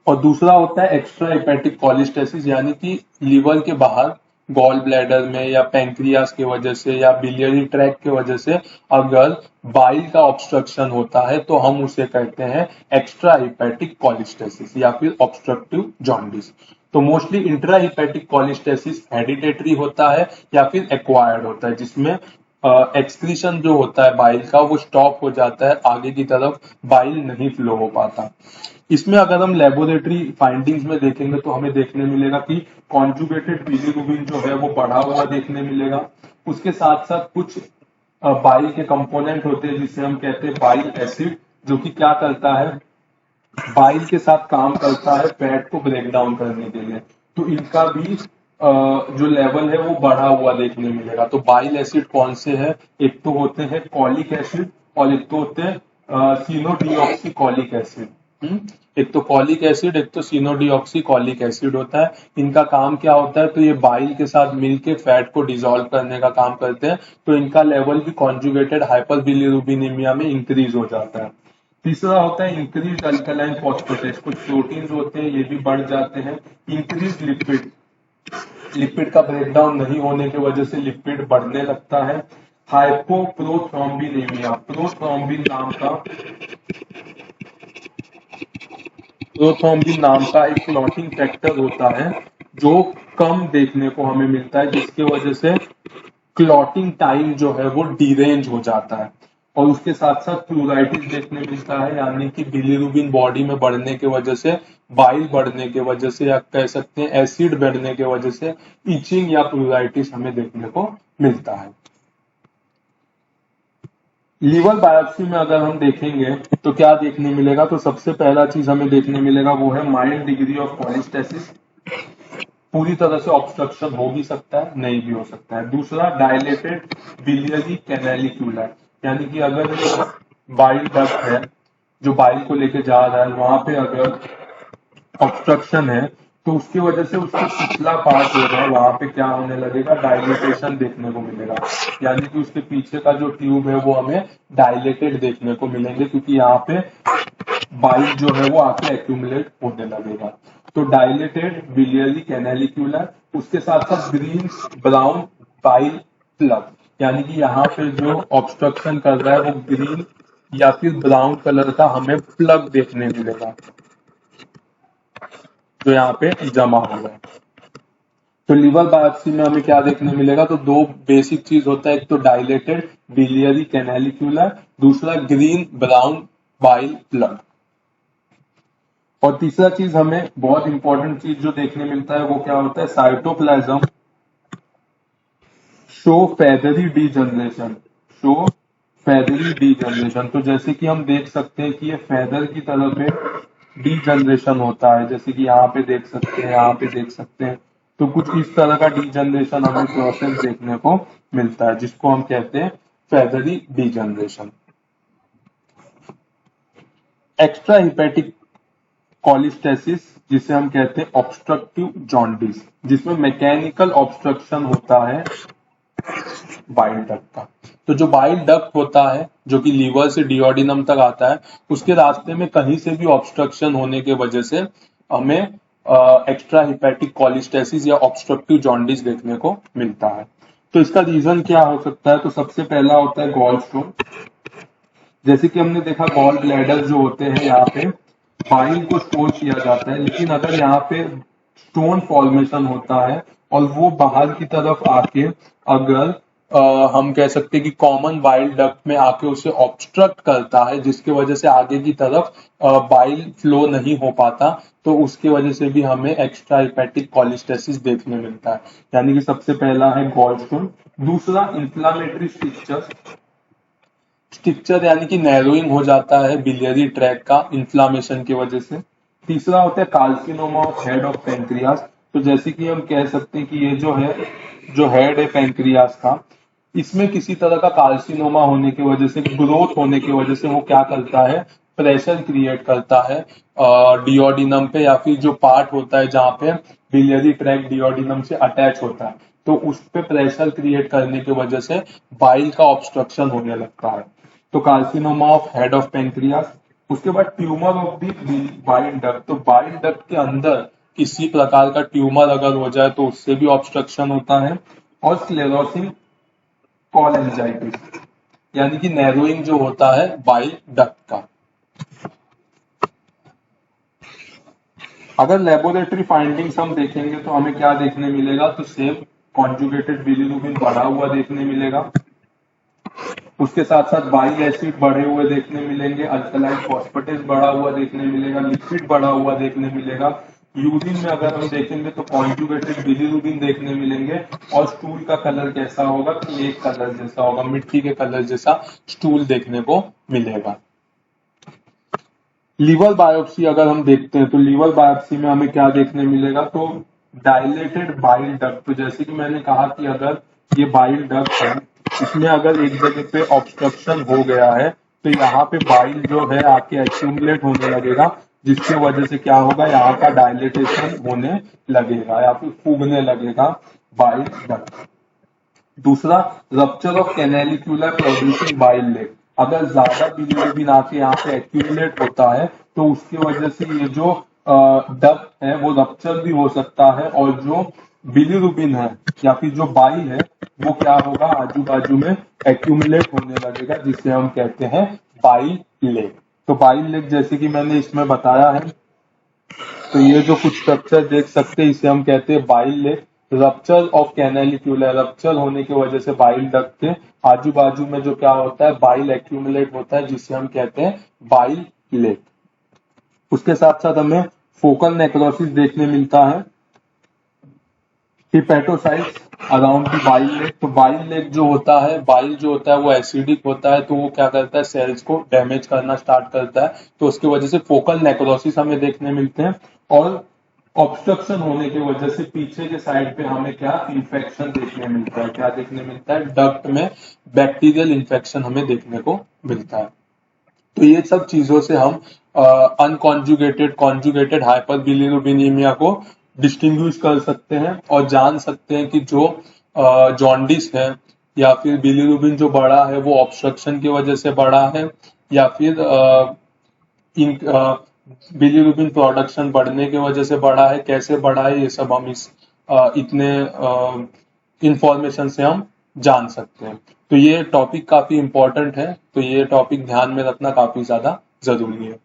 और दूसरा होता है एक्स्ट्रा हिपैटिक कॉलिस्टेसिस, यानी कि लीवर के बाहर गॉल ब्लैडर में या पैंक्रियास की वजह से या बिलियरी ट्रैक्ट की वजह से अगर बाइल का ऑब्स्ट्रक्शन होता है तो हम उसे कहते हैं एक्स्ट्रा हिपैटिक कॉलिस्टेसिस या फिर ऑब्स्ट्रक्टिव जॉन्डिस। तो मोस्टली इंट्रा हिपैटिक कॉलिस्टेसिस हेरिडेटरी होता है या फिर एक्वायर्ड होता है, जिसमें एक्सक्रीशन जो होता है बाइल का वो स्टॉप हो जाता है, आगे की तरफ बाइल नहीं फ्लो हो पाता। इसमें अगर हम लेबोरेटरी फाइंडिंग्स में देखेंगे तो हमें देखने मिलेगा कि कॉन्जुगेटेड बिलीरुबिन जो है वो बढ़ा हुआ देखने मिलेगा। उसके साथ साथ कुछ बाइल के कंपोनेंट होते हैं जिसे हम कहते हैं बाइल एसिड, जो कि क्या करता है, बाइल के साथ काम करता है फैट को ब्रेक डाउन करने के लिए। तो इनका भी जो लेवल है वो बढ़ा हुआ देखने मिलेगा। तो बाइल एसिड कौन से है, एक तो होते हैं कॉलिक एसिड और एक तो होते हैं सिनोडीऑक्सीकॉलिक एसिड। एक तो कॉलिक एसिड एक तो सिनोडीऑक्सीकॉलिक एसिड होता है। इनका काम क्या होता है, तो ये बाइल के साथ मिलके फैट को डिसॉल्व करने का काम करते हैं, तो इनका लेवल भी कॉन्जुगेटेड हाइपर बिलीरुबिनेमिया में इंक्रीज हो जाता है। तीसरा होता है इंक्रीज अल्कलाइन फॉस्फेटेज, कुछ प्रोटीन्स होते हैं ये भी बढ़ जाते हैं। इंक्रीज लिपिड, लिपिड का ब्रेकडाउन नहीं होने की वजह से लिपिड बढ़ने लगता है। हाइपोप्रोथ्रोम्बिनेमिया, प्रोथ्रोम्बिन नाम का एक क्लॉटिंग फैक्टर होता है जो कम देखने को हमें मिलता है, जिसकी वजह से क्लॉटिंग टाइम जो है वो डिरेंज हो जाता है। और उसके साथ साथ प्लूराइटिस देखने मिलता है, यानी कि बिलीरुबिन बॉडी में बढ़ने की वजह से, बाइल बढ़ने की वजह से, या कह सकते हैं एसिड बढ़ने की वजह से इचिंग या प्लूराइटिस हमें देखने को मिलता है। लीवर बायोप्सी में अगर हम देखेंगे तो क्या देखने मिलेगा, तो सबसे पहला चीज हमें देखने मिलेगा वो है माइल्ड डिग्री ऑफ कॉलिस्टेसिस, पूरी तरह से ऑब्स्ट्रक्शन हो भी सकता है, नहीं भी हो सकता है। दूसरा डायलेटेड बिलियरी कैनालिक्यूलर, यानी कि अगर बाइल डक्ट है जो बाइल को लेके जा रहा है, वहां पे अगर ऑब्स्ट्रक्शन है तो उसकी वजह से उसका पिछला पार्ट होगा वहां पे क्या होने लगेगा, डायलेटेशन देखने को मिलेगा, यानी कि उसके पीछे का जो ट्यूब है वो हमें डायलेटेड देखने को मिलेंगे, क्योंकि यहाँ पे बाइल जो है वो आके एक्यूमुलेट होने लगेगा। तो डायलेटेड बिलियरी कैनालिक्यूलर, उसके साथ साथ ग्रीन ब्राउन बाइल प्लग, यानी कि यहाँ पे जो ऑब्स्ट्रक्शन कर रहा है वो ग्रीन या फिर ब्राउन कलर का हमें प्लग देखने मिलेगा जो यहाँ पे जमा होगा। तो लीवर बायोप्सी में हमें क्या देखने मिलेगा, तो दो बेसिक चीज होता है, एक तो डायलेटेड बिलियरी कैनालिक्यूलर, दूसरा ग्रीन ब्राउन बाइल प्लग। और तीसरा चीज हमें बहुत इंपॉर्टेंट चीज जो देखने मिलता है वो क्या होता है, cytoplasm show feathery degeneration, show feathery degeneration. तो जैसे कि हम देख सकते हैं कि ये फेदर की तरफ है डीजनरेशन होता है, जैसे कि यहाँ पे देख सकते हैं, यहाँ पे देख सकते हैं। तो कुछ इस तरह का डीजनरेशन हमें प्रोसेस देखने को मिलता है जिसको हम कहते हैं फेदरी डीजनरेशन। एक्स्ट्रा हिपेटिक कॉलिस्टेसिस, जिसे हम कहते हैं ऑब्स्ट्रक्टिव जॉन्डिस, जिसमें मैकेनिकल ऑब्स्ट्रक्शन होता है बाइल डक्ट का। तो जो बाइल डक्ट होता है जो कि लीवर से डिओडिनम तक आता है, उसके रास्ते में कहीं से भी ऑब्स्ट्रक्शन होने की वजह से हमें एक्स्ट्रा हिपेटिक कॉलिस्टेसिस या ऑब्स्ट्रक्टिव जॉन्डिस देखने को मिलता है। तो इसका रीजन क्या हो सकता है, तो सबसे पहला होता है गॉल स्टोन। जैसे कि हमने देखा गॉल ब्लैडर जो होते हैं, यहाँ पे बाइल को स्टोर किया जाता है, लेकिन अगर यहाँ पे स्टोन फॉर्मेशन होता है और वो बाहर की तरफ आके अगर हम कह सकते हैं कि कॉमन बाइल डक्ट में आके उसे ऑब्स्ट्रक्ट करता है, जिसकी वजह से आगे की तरफ बाइल फ्लो नहीं हो पाता, तो उसकी वजह से भी हमें एक्स्ट्रा हिपेटिक कॉलिस्टेसिस देखने मिलता है। यानी कि सबसे पहला है गॉल स्टोन। दूसरा इंफ्लामेटरी स्ट्रक्चर, स्ट्रक्चर यानी कि नैरोइंग हो जाता है बिलियरी ट्रैक का इन्फ्लामेशन की वजह से। तीसरा होता है carcinoma of head of pancreas. तो जैसे कि हम कह सकते हैं कि ये जो है, जो हेड है पेंक्रियास का, इसमें किसी तरह का कार्सिनोमा होने की वजह से, ग्रोथ होने की वजह से वो क्या करता है, प्रेशर क्रिएट करता है डिओडिनम पे, या फिर जो पार्ट होता है जहाँ पे बिलियरी ट्रैक डिओडिनम से अटैच होता है, तो उस पे प्रेशर क्रिएट करने की वजह से बाइल का ऑब्स्ट्रक्शन होने लगता है। तो carcinoma of head of pancreas. उसके बाद tumour of the bile duct. तो बाइल डक्ट के अंदर किसी प्रकार का ट्यूमर अगर हो जाए तो उससे भी ऑब्स्ट्रक्शन होता है। और स्क्लेरोसिस कोलेंजाइटिस, यानी कि नैरोइंग जो होता है बाइल डक्ट का। अगर लेबोरेटरी फाइंडिंग्स हम देखेंगे तो हमें क्या देखने मिलेगा, तो सेम कॉन्जुगेटेड बिलीरुबिन बढ़ा हुआ देखने मिलेगा, उसके साथ साथ बाइल एसिड बढ़े हुए देखने मिलेंगे, अल्कलाइन फॉस्फेटेज बढ़ा हुआ देखने मिलेगा, लिपिड बढ़ा हुआ देखने मिलेगा। यूरिन में अगर हम देखेंगे तो कॉन्जुगेटेड बिलीरुबिन देखने मिलेंगे। और स्टूल का कलर कैसा होगा, कि एक कलर जैसा होगा, मिट्टी के कलर जैसा स्टूल देखने को मिलेगा। लीवर बायोप्सी अगर हम देखते हैं तो लीवर बायोप्सी में हमें क्या देखने मिलेगा, तो डायलेटेड बाइल डक्ट। तो जैसे कि मैंने कहा कि अगर ये बाइल डक्ट है, इसमें अगर एक जगह पे ऑब्स्ट्रक्शन हो गया है तो यहाँ पे बाइल जो है आके एक्यूमुलेट होने लगेगा, जिसकी वजह से क्या होगा, यहाँ का डायलेटेशन होने लगेगा या फिर फूगने लगेगा बाइल डक्ट। दूसरा, rupture of canalicular producing bile lake. अगर ज्यादा बिलिरुबिन आके यहाँ पे एक्यूमुलेट होता है तो उसकी वजह से ये जो डक्ट है वो रप्चर भी हो सकता है, और जो बिलिरुबिन है या फिर जो बाइल है वो क्या होगा, आजू बाजू में एक्यूमुलेट होने लगेगा, जिसे हम कहते हैं बाइल लेक। तो बाइल लेक जैसे कि मैंने इसमें बताया है, तो ये जो कुछ स्ट्रक्चर देख सकते हैं इसे हम कहते हैं bile lake. Rupture of canalicula, rupture होने की वजह से बाइल डक्ट के आजू बाजू में जो क्या होता है, बाइल एक्यूमुलेट होता है, जिसे हम कहते हैं बाइल लेक। उसके साथ साथ हमें फोकल नेक्रोसिस देखने मिलता है, hepatocytes around the bile lake. तो बाइल लेक जो होता है, बाइल जो होता है वो एसिडिक होता है, तो वो क्या करता है, सेल्स को डैमेज करना स्टार्ट करता है, तो उसकी वजह से फोकल नेक्रोसिस हमें देखने मिलते हैं। और ऑब्स्ट्रक्शन होने की वजह से पीछे के साइड पे हमें क्या इन्फेक्शन देखने मिलता है, क्या देखने मिलता है, डक्ट में बैक्टीरियल इन्फेक्शन हमें देखने को मिलता है। तो ये सब चीजों से हम अनकॉन्जुगेटेड कॉन्जुगेटेड हाइपरबिलिरुबिनीमिया को डिस्टिंग्विश कर सकते हैं और जान सकते हैं कि जो जॉन्डिस है या फिर बिलिरुबिन जो बढ़ा है वो ऑब्स्ट्रक्शन की वजह से बढ़ा है, या फिर बिलिरुबिन प्रोडक्शन बढ़ने की वजह से बढ़ा है, कैसे बढ़ा है, ये सब हम इस इतने इंफॉर्मेशन से हम जान सकते हैं। तो ये टॉपिक काफी इंपॉर्टेंट है, तो ये टॉपिक ध्यान में रखना काफी ज्यादा जरूरी है।